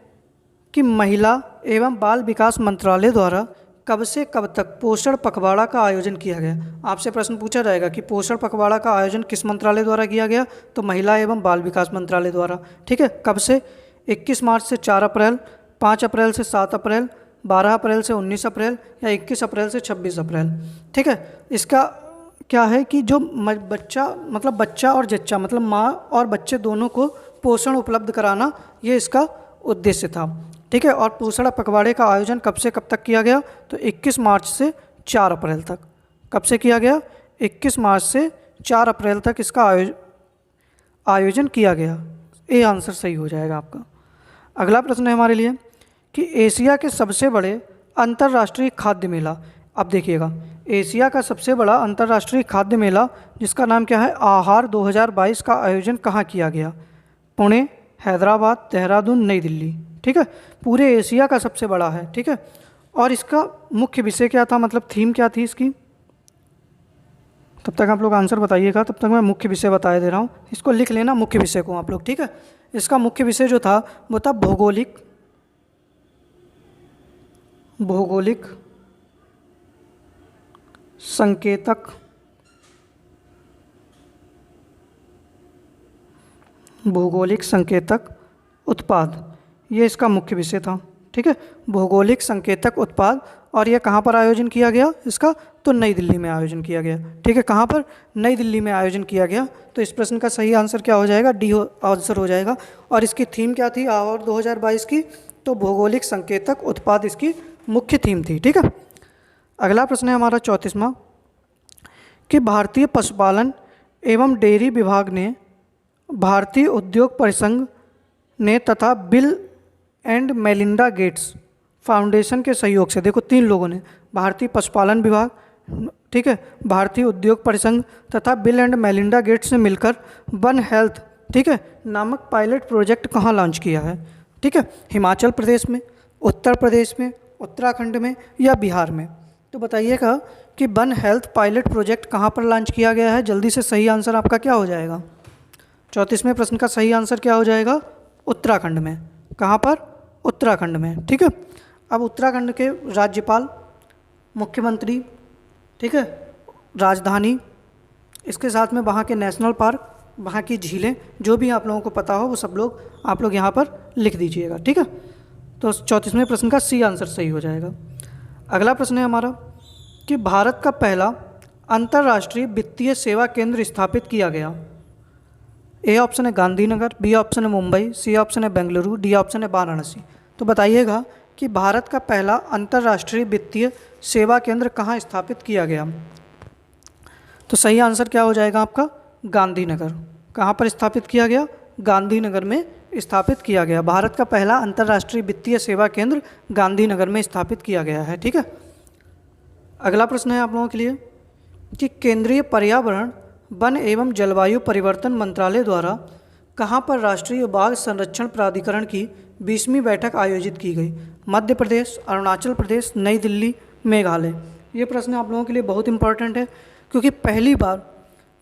कि महिला एवं बाल विकास मंत्रालय द्वारा कब से कब तक पोषण पखवाड़ा का आयोजन किया गया? आपसे प्रश्न पूछा जाएगा कि पोषण पखवाड़ा का आयोजन किस मंत्रालय द्वारा किया गया? तो महिला एवं बाल विकास मंत्रालय द्वारा। ठीक है, कब से? 21 मार्च से 4 अप्रैल, 5 अप्रैल से 7 अप्रैल, 12 अप्रैल से 19 अप्रैल या 21 अप्रैल से 26 अप्रैल। ठीक है, इसका क्या है कि जो बच्चा मतलब बच्चा और जच्चा मतलब माँ और बच्चे दोनों को पोषण उपलब्ध कराना, ये इसका उद्देश्य था। ठीक है, और पोषण पखवाड़े का आयोजन कब से कब तक किया गया? तो 21 मार्च से 4 अप्रैल तक। कब से किया गया? 21 मार्च से 4 अप्रैल तक इसका आयोजन किया गया। ये आंसर सही हो जाएगा आपका। अगला प्रश्न है हमारे लिए कि एशिया के सबसे बड़े अंतर्राष्ट्रीय खाद्य मेला, अब देखिएगा, एशिया का सबसे बड़ा अंतर्राष्ट्रीय खाद्य मेला जिसका नाम क्या है? आहार 2022 का आयोजन कहाँ किया गया? पुणे, हैदराबाद, देहरादून, नई दिल्ली। ठीक है, पूरे एशिया का सबसे बड़ा है। ठीक है, और इसका मुख्य विषय क्या था, मतलब थीम क्या थी इसकी? तब तक आप लोग आंसर बताइएगा, तब तक मैं मुख्य विषय बताए दे रहा हूँ। इसको लिख लेना मुख्य विषय को आप लोग। ठीक है, इसका मुख्य विषय जो था वो था भौगोलिक संकेतक भौगोलिक संकेतक उत्पाद, ये इसका मुख्य विषय था। ठीक है, भौगोलिक संकेतक उत्पाद, और ये कहाँ पर आयोजन किया गया इसका, तो नई दिल्ली में आयोजन किया गया। ठीक है, कहाँ पर, नई दिल्ली में आयोजन किया गया। तो इस प्रश्न का सही आंसर क्या हो जाएगा, डी आंसर हो जाएगा। और इसकी थीम क्या थी अवार्ड 2022 की, तो भौगोलिक संकेतक उत्पाद इसकी मुख्य थीम थी। ठीक है, अगला प्रश्न है हमारा 34वां कि भारतीय पशुपालन एवं डेयरी विभाग ने भारतीय उद्योग परिसंघ ने तथा bill and Melinda Gates foundation के सहयोग से, देखो 3 लोगों ने, भारतीय पशुपालन विभाग, ठीक है, भारतीय उद्योग परिसंघ तथा बिल एंड मेलिंडा गेट्स ने मिलकर वन हेल्थ, ठीक है, नामक पायलट प्रोजेक्ट कहाँ लॉन्च किया है। ठीक है, हिमाचल प्रदेश में, उत्तर प्रदेश में, उत्तराखंड में या बिहार में। तो बताइएगा कि वन हेल्थ पायलट प्रोजेक्ट कहाँ पर लॉन्च किया गया है। जल्दी से सही आंसर आपका क्या हो जाएगा। 34वें प्रश्न का सही आंसर क्या हो जाएगा, उत्तराखंड में। कहाँ पर, उत्तराखंड में। ठीक है, अब उत्तराखंड के राज्यपाल, मुख्यमंत्री, ठीक है, राजधानी, इसके साथ में वहाँ के नेशनल पार्क, वहाँ की झीलें, जो भी आप लोगों को पता हो वो सब लोग आप लोग यहाँ पर लिख दीजिएगा। ठीक है, तो 34वें प्रश्न का सी आंसर सही हो जाएगा। अगला प्रश्न है हमारा कि भारत का पहला अंतर्राष्ट्रीय वित्तीय सेवा केंद्र स्थापित किया गया। ए ऑप्शन है गांधीनगर, बी ऑप्शन है मुंबई, सी ऑप्शन है बेंगलुरु, डी ऑप्शन है वाराणसी। तो बताइएगा कि भारत का पहला अंतर्राष्ट्रीय वित्तीय सेवा केंद्र कहाँ स्थापित किया गया। तो सही आंसर क्या हो जाएगा आपका, गांधीनगर। कहाँ पर स्थापित किया गया, गांधीनगर में स्थापित किया गया। भारत का पहला अंतर्राष्ट्रीय वित्तीय सेवा केंद्र गांधीनगर में स्थापित किया गया है। ठीक है, अगला प्रश्न है आप लोगों के लिए कि केंद्रीय पर्यावरण, वन एवं जलवायु परिवर्तन मंत्रालय द्वारा कहाँ पर राष्ट्रीय बाघ संरक्षण प्राधिकरण की 20वीं बैठक आयोजित की गई। मध्य प्रदेश, अरुणाचल प्रदेश, नई दिल्ली, मेघालय। ये प्रश्न आप लोगों के लिए बहुत इंपॉर्टेंट है, क्योंकि पहली बार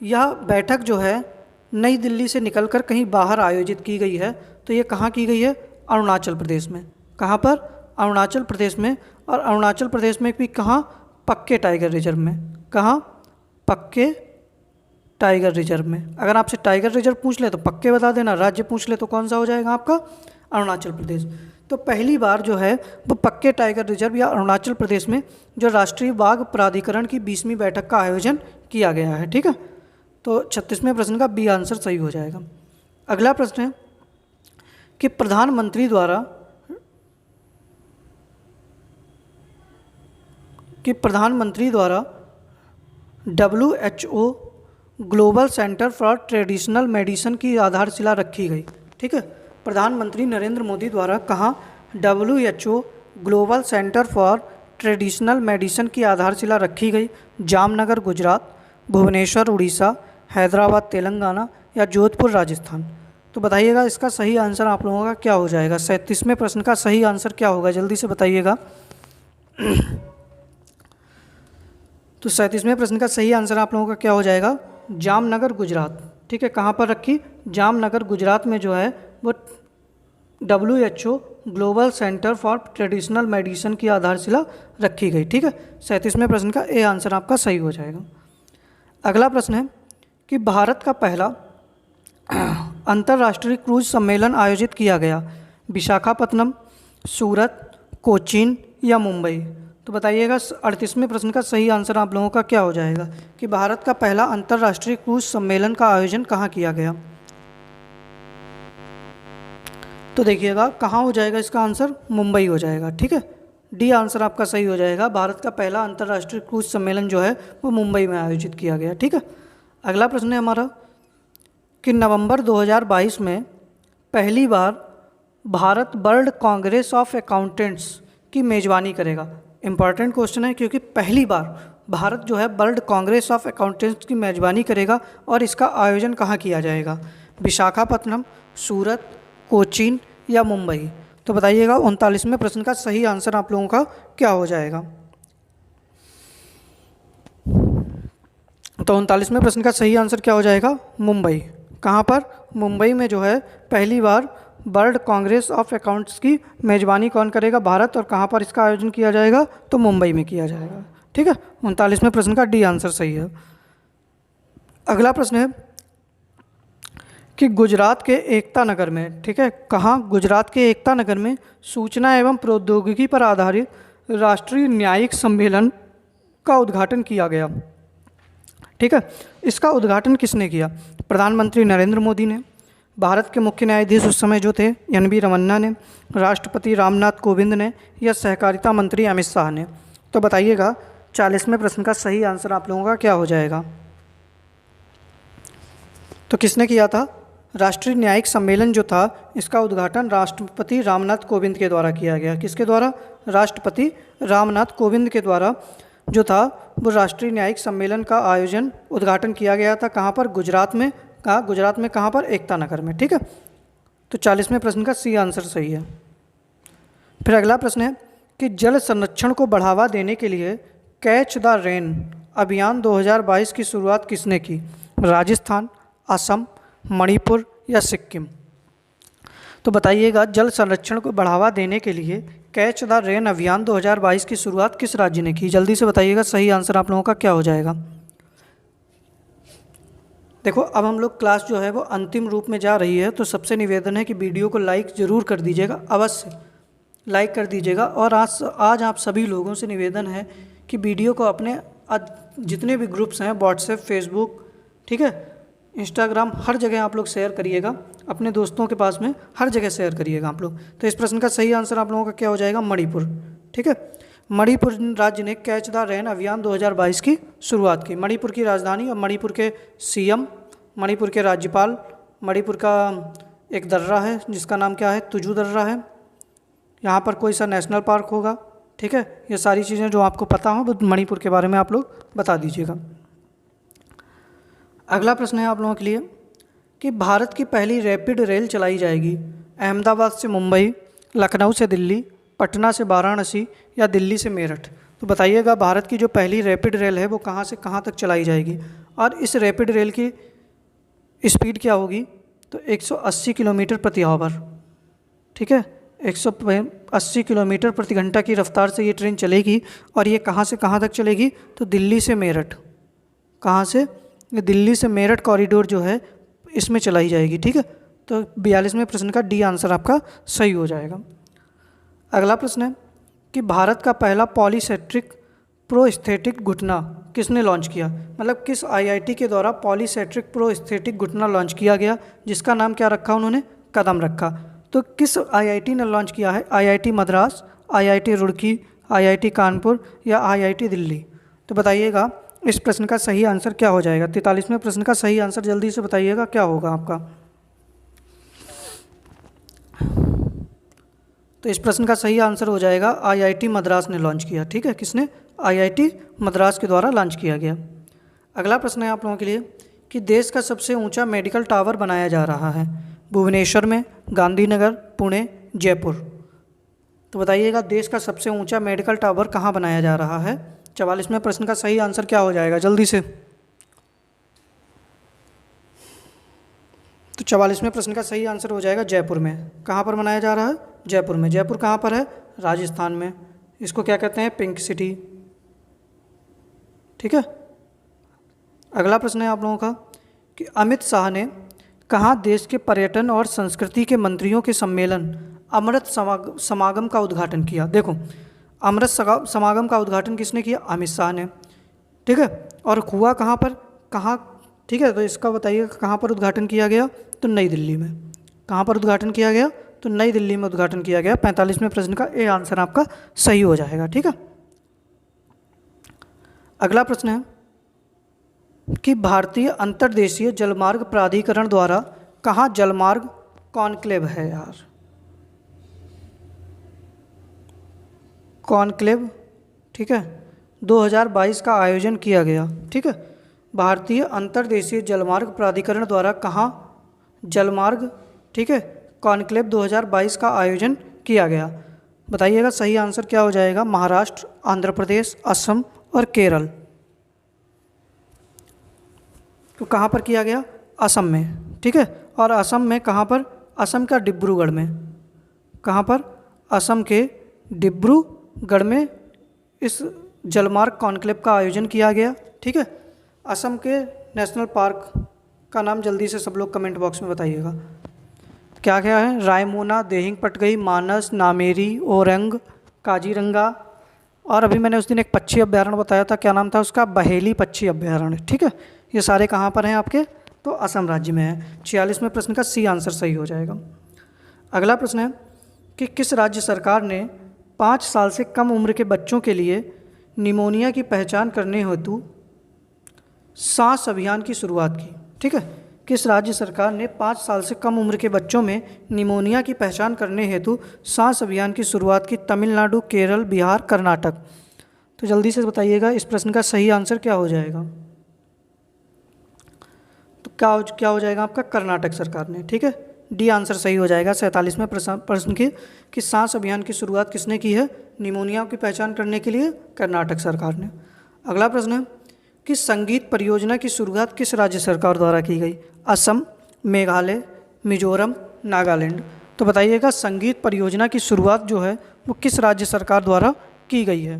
यह बैठक जो है नई दिल्ली से निकलकर कहीं बाहर आयोजित की गई है। तो ये कहाँ की गई है, अरुणाचल प्रदेश में। कहाँ पर, अरुणाचल प्रदेश में। और अरुणाचल प्रदेश में भी कहाँ, पक्के टाइगर रिजर्व में। कहाँ, पक्के टाइगर रिजर्व में। अगर आपसे टाइगर रिजर्व पूछ ले तो पक्के बता देना, राज्य पूछ ले तो कौन सा हो जाएगा आपका, अरुणाचल प्रदेश। तो पहली बार जो है वो पक्के टाइगर रिजर्व या अरुणाचल प्रदेश में जो राष्ट्रीय बाघ प्राधिकरण की 20वीं बैठक का आयोजन किया गया है। ठीक है, तो 36वें प्रश्न का बी आंसर सही हो जाएगा। अगला प्रश्न है कि प्रधानमंत्री द्वारा WHO global centre for traditional medicine की आधारशिला रखी गई। ठीक है, प्रधानमंत्री नरेंद्र मोदी द्वारा कहाँ WHO global centre for traditional medicine की आधारशिला रखी गई। जामनगर गुजरात, भुवनेश्वर उड़ीसा, हैदराबाद तेलंगाना या जोधपुर राजस्थान। तो बताइएगा इसका सही आंसर आप लोगों का क्या हो जाएगा। 37वें प्रश्न का सही आंसर क्या होगा, जल्दी से बताइएगा। तो 37वें प्रश्न का सही आंसर आप लोगों का क्या हो जाएगा, जामनगर गुजरात। ठीक है, कहाँ पर रखी, जामनगर गुजरात में जो है वो WHO global centre for traditional medicine की आधारशिला रखी गई। ठीक है, 37वें प्रश्न का ए आंसर आपका सही हो जाएगा। अगला प्रश्न है कि भारत का पहला अंतर्राष्ट्रीय क्रूज सम्मेलन आयोजित किया गया। विशाखापत्तनम, सूरत, कोचीन या मुंबई। तो बताइएगा 38वें प्रश्न का सही आंसर आप लोगों का क्या हो जाएगा कि भारत का पहला अंतर्राष्ट्रीय क्रूज सम्मेलन का आयोजन कहाँ किया गया। तो देखिएगा कहाँ हो जाएगा इसका आंसर, मुंबई हो जाएगा। ठीक है, डी आंसर आपका सही हो जाएगा। भारत का पहला अंतर्राष्ट्रीय क्रूज सम्मेलन जो है वो मुंबई में आयोजित किया गया। ठीक है, अगला प्रश्न है हमारा कि नवंबर 2022 में पहली बार Bharat world congress of accountants की मेज़बानी करेगा। इंपॉर्टेंट क्वेश्चन है, क्योंकि पहली बार भारत जो है वर्ल्ड कांग्रेस ऑफ अकाउंटेंट्स की मेज़बानी करेगा और इसका आयोजन कहाँ किया जाएगा। विशाखापत्तनम, सूरत, कोचीन या मुंबई। तो बताइएगा 39वें प्रश्न का सही आंसर आप लोगों का क्या हो जाएगा। तो 39वें प्रश्न का सही आंसर क्या हो जाएगा, मुंबई। कहाँ पर, मुंबई में जो है पहली बार वर्ल्ड कांग्रेस ऑफ अकाउंट्स की मेज़बानी कौन करेगा, भारत। और कहाँ पर इसका आयोजन किया जाएगा, तो मुंबई में किया जाएगा। ठीक है, 39वें प्रश्न का डी आंसर सही है। अगला प्रश्न है कि गुजरात के एकता नगर में, ठीक है, कहाँ, गुजरात के एकता नगर में सूचना एवं प्रौद्योगिकी पर आधारित राष्ट्रीय न्यायिक सम्मेलन का उद्घाटन किया गया। ठीक है, इसका उद्घाटन किसने किया? प्रधानमंत्री नरेंद्र मोदी ने, भारत के मुख्य न्यायाधीश उस समय जो थे एन.वी. रमन्ना ने, राष्ट्रपति रामनाथ कोविंद ने, या सहकारिता मंत्री अमित शाह ने? तो बताइएगा 40वें प्रश्न का सही आंसर आप लोगों का क्या हो जाएगा? तो किसने किया था? राष्ट्रीय न्यायिक सम्मेलन जो था, इसका उद्घाटन राष्ट्रपति रामनाथ कोविंद के द्वारा किया गया। किसके द्वारा? राष्ट्रपति रामनाथ कोविंद के द्वारा जो था वो राष्ट्रीय न्यायिक सम्मेलन का आयोजन, उद्घाटन किया गया था। कहाँ पर? गुजरात में। कहाँ? गुजरात में। कहाँ पर? एकता नगर में। ठीक है, तो 40वें प्रश्न का सी आंसर सही है। फिर अगला प्रश्न है कि जल संरक्षण को बढ़ावा देने के लिए कैच द रेन अभियान 2022 की शुरुआत किसने की? राजस्थान, असम, मणिपुर या सिक्किम? तो बताइएगा जल संरक्षण को बढ़ावा देने के लिए कैच द रेन अभियान 2022 की शुरुआत किस राज्य ने की? जल्दी से बताइएगा, सही आंसर आप लोगों का क्या हो जाएगा? देखो, अब हम लोग क्लास जो है वो अंतिम रूप में जा रही है, तो सबसे निवेदन है कि वीडियो को लाइक ज़रूर कर दीजिएगा, अवश्य लाइक कर दीजिएगा। और आज आप सभी लोगों से निवेदन है कि वीडियो को अपने जितने भी ग्रुप्स हैं, व्हाट्सएप, फेसबुक, ठीक है, इंस्टाग्राम, हर जगह आप लोग शेयर करिएगा, अपने दोस्तों के पास में हर जगह शेयर करिएगा आप लोग। तो इस प्रश्न का सही आंसर आप लोगों का क्या हो जाएगा? मणिपुर। ठीक है, मणिपुर राज्य ने कैच द रेन अभियान 2022 की शुरुआत की। मणिपुर की राजधानी और मणिपुर के सीएम, मणिपुर के राज्यपाल, मणिपुर का एक दर्रा है जिसका नाम क्या है? तुजू दर्रा है। यहाँ पर कोई सा नेशनल पार्क होगा। ठीक है, ये सारी चीज़ें जो आपको पता हो वो मणिपुर के बारे में आप लोग बता दीजिएगा। अगला प्रश्न है आप लोगों के लिए कि भारत की पहली रैपिड रेल चलाई जाएगी अहमदाबाद से मुंबई, लखनऊ से दिल्ली, पटना से वाराणसी या दिल्ली से मेरठ? तो बताइएगा भारत की जो पहली रैपिड रेल है वो कहाँ से कहाँ तक चलाई जाएगी, और इस रैपिड रेल की स्पीड क्या होगी? तो 180 किलोमीटर प्रति आवर। ठीक है, 180 किलोमीटर प्रति घंटा की रफ्तार से ये ट्रेन चलेगी। और ये कहाँ से कहाँ तक चलेगी? तो दिल्ली से मेरठ। कहाँ से? दिल्ली से मेरठ कॉरिडोर जो है इसमें चलाई जाएगी। ठीक है, तो 42वें प्रश्न का डी आंसर आपका सही हो जाएगा। अगला प्रश्न है कि भारत का पहला पॉलीसेट्रिक प्रोस्थेटिक घुटना किसने लॉन्च किया? मतलब किस आईआईटी के द्वारा पॉलीसेट्रिक प्रोस्थेटिक घुटना लॉन्च किया गया, जिसका नाम क्या रखा उन्होंने? कदम रखा। तो किस आईआईटी ने लॉन्च किया है? IIT Madras, IIT Roorkee, IIT Kanpur या आईआईटी दिल्ली? तो बताइएगा इस प्रश्न का सही आंसर क्या हो जाएगा? 43वें प्रश्न का सही आंसर जल्दी से बताइएगा क्या होगा आपका? तो इस प्रश्न का सही आंसर हो जाएगा आईआईटी मद्रास ने लॉन्च किया। ठीक है, किसने? आईआईटी मद्रास के द्वारा लॉन्च किया गया। अगला प्रश्न है आप लोगों के लिए कि देश का सबसे ऊंचा मेडिकल टावर बनाया जा रहा है भुवनेश्वर में, गांधीनगर, पुणे, जयपुर? तो बताइएगा देश का सबसे ऊंचा मेडिकल टावर कहाँ बनाया जा रहा है? 44वें प्रश्न का सही आंसर क्या हो जाएगा? जल्दी से। तो 44वें प्रश्न का सही आंसर हो जाएगा जयपुर में। कहाँ पर बनाया जा रहा है? जयपुर में। जयपुर कहाँ पर है? राजस्थान में। इसको क्या कहते हैं? Pink city. ठीक है, अगला प्रश्न है आप लोगों का कि अमित शाह ने कहाँ देश के पर्यटन और संस्कृति के मंत्रियों के सम्मेलन अमृत समागम का उद्घाटन किया? देखो, अमृत समागम का उद्घाटन किसने किया? अमित शाह ने। ठीक है, और हुआ कहाँ पर? कहाँ? ठीक है, तो इसका बताइए कहाँ पर उद्घाटन किया गया? तो नई दिल्ली में। कहाँ पर उद्घाटन किया गया? तो नई दिल्ली में उद्घाटन किया गया। 45वें प्रश्न का ए आंसर आपका सही हो जाएगा। ठीक है, अगला प्रश्न है कि भारतीय अंतर्देशीय जलमार्ग प्राधिकरण द्वारा कहाँ जलमार्ग कॉन्क्लेव है? यार, कॉन्क्लेव, ठीक है, 2022 का आयोजन किया गया। ठीक है, भारतीय अंतर्देशीय जलमार्ग प्राधिकरण द्वारा कहाँ जलमार्ग, ठीक है, कॉन्क्लेव 2022 का आयोजन किया गया? बताइएगा सही आंसर क्या हो जाएगा? महाराष्ट्र, आंध्र प्रदेश, असम और केरल? तो कहाँ पर किया गया? असम में। ठीक है, और असम में कहाँ पर? असम का डिब्रूगढ़ में। कहाँ पर? असम के डिब्रूगढ़ में इस जलमार्ग कॉन्क्लेव का आयोजन किया गया। ठीक है, असम के नेशनल पार्क का नाम जल्दी से सब लोग कमेंट बॉक्स में बताइएगा। क्या क्या है? रायमोना, देहिंग पटगई, मानस, नामेरी, ओरंग, काजीरंगा, और अभी मैंने उस दिन एक पक्षी अभ्यारण्य बताया था, क्या नाम था उसका? बहेली पक्षी अभ्यारण्य। ठीक है, ये सारे कहाँ पर हैं आपके? तो असम राज्य में है। 46वें प्रश्न का सी आंसर सही हो जाएगा। अगला प्रश्न है कि किस राज्य सरकार ने 5 साल से कम उम्र के बच्चों के लिए निमोनिया की पहचान करने हेतु सांस अभियान की शुरुआत की? ठीक है, किस राज्य सरकार ने 5 साल से कम उम्र के बच्चों में निमोनिया की पहचान करने हेतु सांस अभियान की शुरुआत की? तमिलनाडु, केरल, बिहार, कर्नाटक। तो जल्दी से बताइएगा इस प्रश्न का सही आंसर क्या हो जाएगा? तो क्या हो जाएगा आपका? कर्नाटक सरकार ने। ठीक है, डी आंसर सही हो जाएगा 47वें प्रश्न की कि सांस अभियान की शुरुआत किसने की है निमोनिया की पहचान करने के लिए? कर्नाटक सरकार ने। अगला प्रश्न है कि संगीत परियोजना की शुरुआत किस राज्य सरकार द्वारा की गई? असम, मेघालय, मिजोरम, नागालैंड। तो बताइएगा संगीत परियोजना की शुरुआत जो है वो किस राज्य सरकार द्वारा की गई है?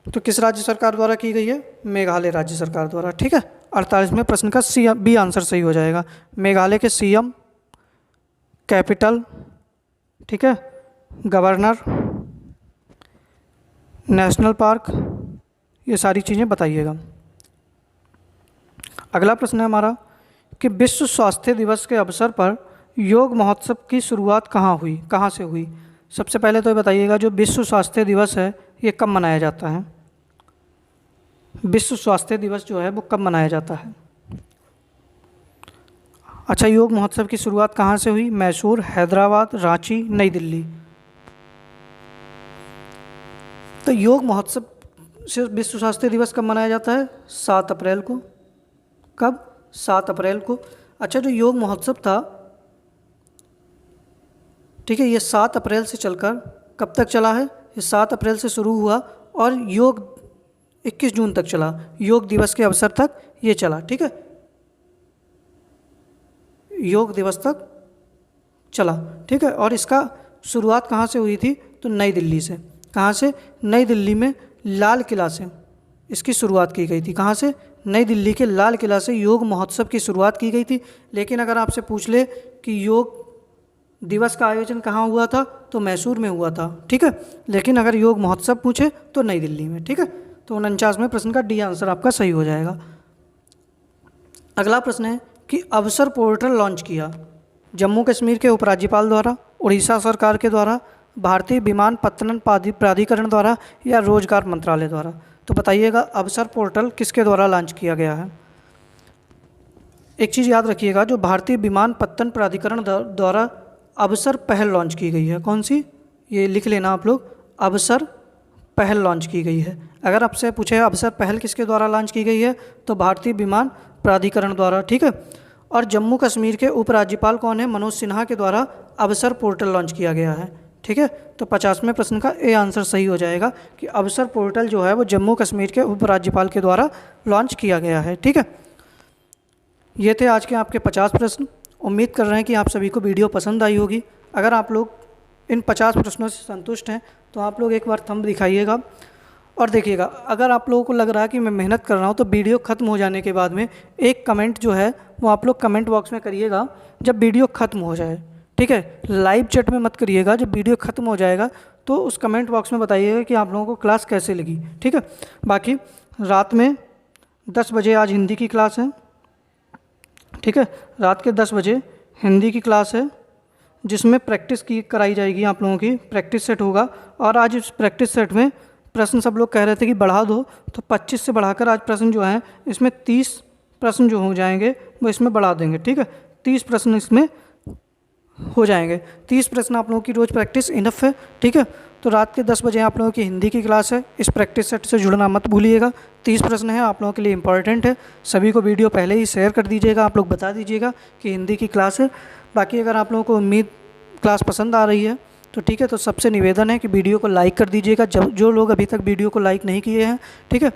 तो किस राज्य सरकार द्वारा की गई है? मेघालय राज्य सरकार द्वारा। ठीक है, 48वें प्रश्न का बी आंसर सही हो जाएगा। मेघालय के सीएम, कैपिटल, ठीक है, गवर्नर, नेशनल पार्क, ये सारी चीज़ें बताइएगा। अगला प्रश्न है हमारा कि विश्व स्वास्थ्य दिवस के अवसर पर योग महोत्सव की शुरुआत कहाँ से हुई? सबसे पहले तो ये बताइएगा जो विश्व स्वास्थ्य दिवस है ये कब मनाया जाता है? विश्व स्वास्थ्य दिवस जो है वो कब मनाया जाता है? अच्छा, योग महोत्सव की शुरुआत कहाँ से हुई? मैसूर, हैदराबाद, रांची, नई दिल्ली। तो योग महोत्सव से विश्व स्वास्थ्य दिवस कब मनाया जाता है? 7 अप्रैल को। कब? 7 अप्रैल को। अच्छा, जो योग महोत्सव था, ठीक है, ये 7 अप्रैल से चलकर कब तक चला है? ये 7 अप्रैल से शुरू हुआ और योग 21 जून तक चला। योग दिवस के अवसर तक ये चला। ठीक है, योग दिवस तक चला। ठीक है, और इसका शुरुआत कहाँ से हुई थी? तो नई दिल्ली से। कहाँ से? नई दिल्ली में लाल किला से इसकी शुरुआत की गई थी। कहाँ से? नई दिल्ली के लाल किला से योग महोत्सव की शुरुआत की गई थी। लेकिन अगर आपसे पूछ ले कि योग दिवस का आयोजन कहाँ हुआ था, तो मैसूर में हुआ था। ठीक है, लेकिन अगर योग महोत्सव पूछे तो नई दिल्ली में। ठीक है, तो 49वें प्रश्न का डी आंसर आपका सही हो जाएगा। अगला प्रश्न है कि अवसर पोर्टल लॉन्च किया जम्मू कश्मीर के उपराज्यपाल द्वारा, उड़ीसा सरकार के द्वारा, भारतीय विमानपत्तन प्राधिकरण द्वारा या रोजगार मंत्रालय द्वारा? तो बताइएगा अवसर पोर्टल किसके द्वारा लॉन्च किया गया है? एक चीज़ याद रखिएगा, जो भारतीय विमानपत्तन प्राधिकरण द्वारा अवसर पहल लॉन्च की गई है। कौन सी? ये लिख लेना आप लोग, अवसर पहल लॉन्च की गई है। अगर आपसे पूछे अवसर पहल किसके द्वारा लॉन्च की गई है, तो भारतीय विमान प्राधिकरण द्वारा। ठीक है, और जम्मू कश्मीर के उपराज्यपाल कौन है? मनोज सिन्हा के द्वारा अवसर पोर्टल लॉन्च किया गया है। ठीक है, तो 50वें प्रश्न का ए आंसर सही हो जाएगा कि अवसर पोर्टल जो है वो जम्मू कश्मीर के उपराज्यपाल के द्वारा लॉन्च किया गया है। ठीक है, ये थे आज के आपके 50 प्रश्न। उम्मीद कर रहे हैं कि आप सभी को वीडियो पसंद आई होगी। अगर आप लोग इन 50 प्रश्नों से संतुष्ट हैं तो आप लोग एक बार थंब दिखाइएगा और देखिएगा। अगर आप लोगों को लग रहा है कि मैं मेहनत कर रहा हूँ तो वीडियो ख़त्म हो जाने के बाद में एक कमेंट जो है वो आप लोग कमेंट बॉक्स में करिएगा जब वीडियो ख़त्म हो जाए। ठीक है, लाइव चैट में मत करिएगा। जब वीडियो ख़त्म हो जाएगा तो उस कमेंट बॉक्स में बताइएगा कि आप लोगों को क्लास कैसे लगी। ठीक है, बाकी रात में 10 बजे आज हिंदी की क्लास है। ठीक है, रात के 10 बजे हिंदी की क्लास है जिसमें प्रैक्टिस की कराई जाएगी। आप लोगों की प्रैक्टिस सेट होगा और आज इस प्रैक्टिस सेट में प्रश्न सब लोग कह रहे थे कि बढ़ा दो, तो 25 से बढ़ाकर आज प्रश्न जो हैं इसमें 30 प्रश्न जो हो जाएंगे वो इसमें बढ़ा देंगे। ठीक है, 30 प्रश्न इसमें हो जाएंगे। 30 प्रश्न आप लोगों की रोज़ प्रैक्टिस इनफ है। ठीक है, तो रात के 10 बजे आप लोगों की हिंदी की क्लास है। इस प्रैक्टिस सेट से जुड़ना मत भूलिएगा। 30 प्रश्न है, आप लोगों के लिए इंपॉर्टेंट है। सभी को वीडियो पहले ही शेयर कर दीजिएगा। आप लोग बता दीजिएगा कि हिंदी की क्लास है। बाकी अगर आप लोगों को उम्मीद क्लास पसंद आ रही है तो ठीक है, तो सबसे निवेदन है कि वीडियो को लाइक कर दीजिएगा। जो लोग अभी तक वीडियो को लाइक नहीं किए हैं, ठीक है,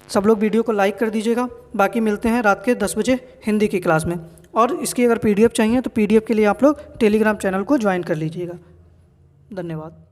सब लोग वीडियो को लाइक कर दीजिएगा। बाकी मिलते हैं रात के 10 बजे हिंदी की क्लास में। और इसकी अगर PDF चाहिए तो PDF के लिए आप लोग टेलीग्राम चैनल को ज्वाइन कर लीजिएगा। धन्यवाद।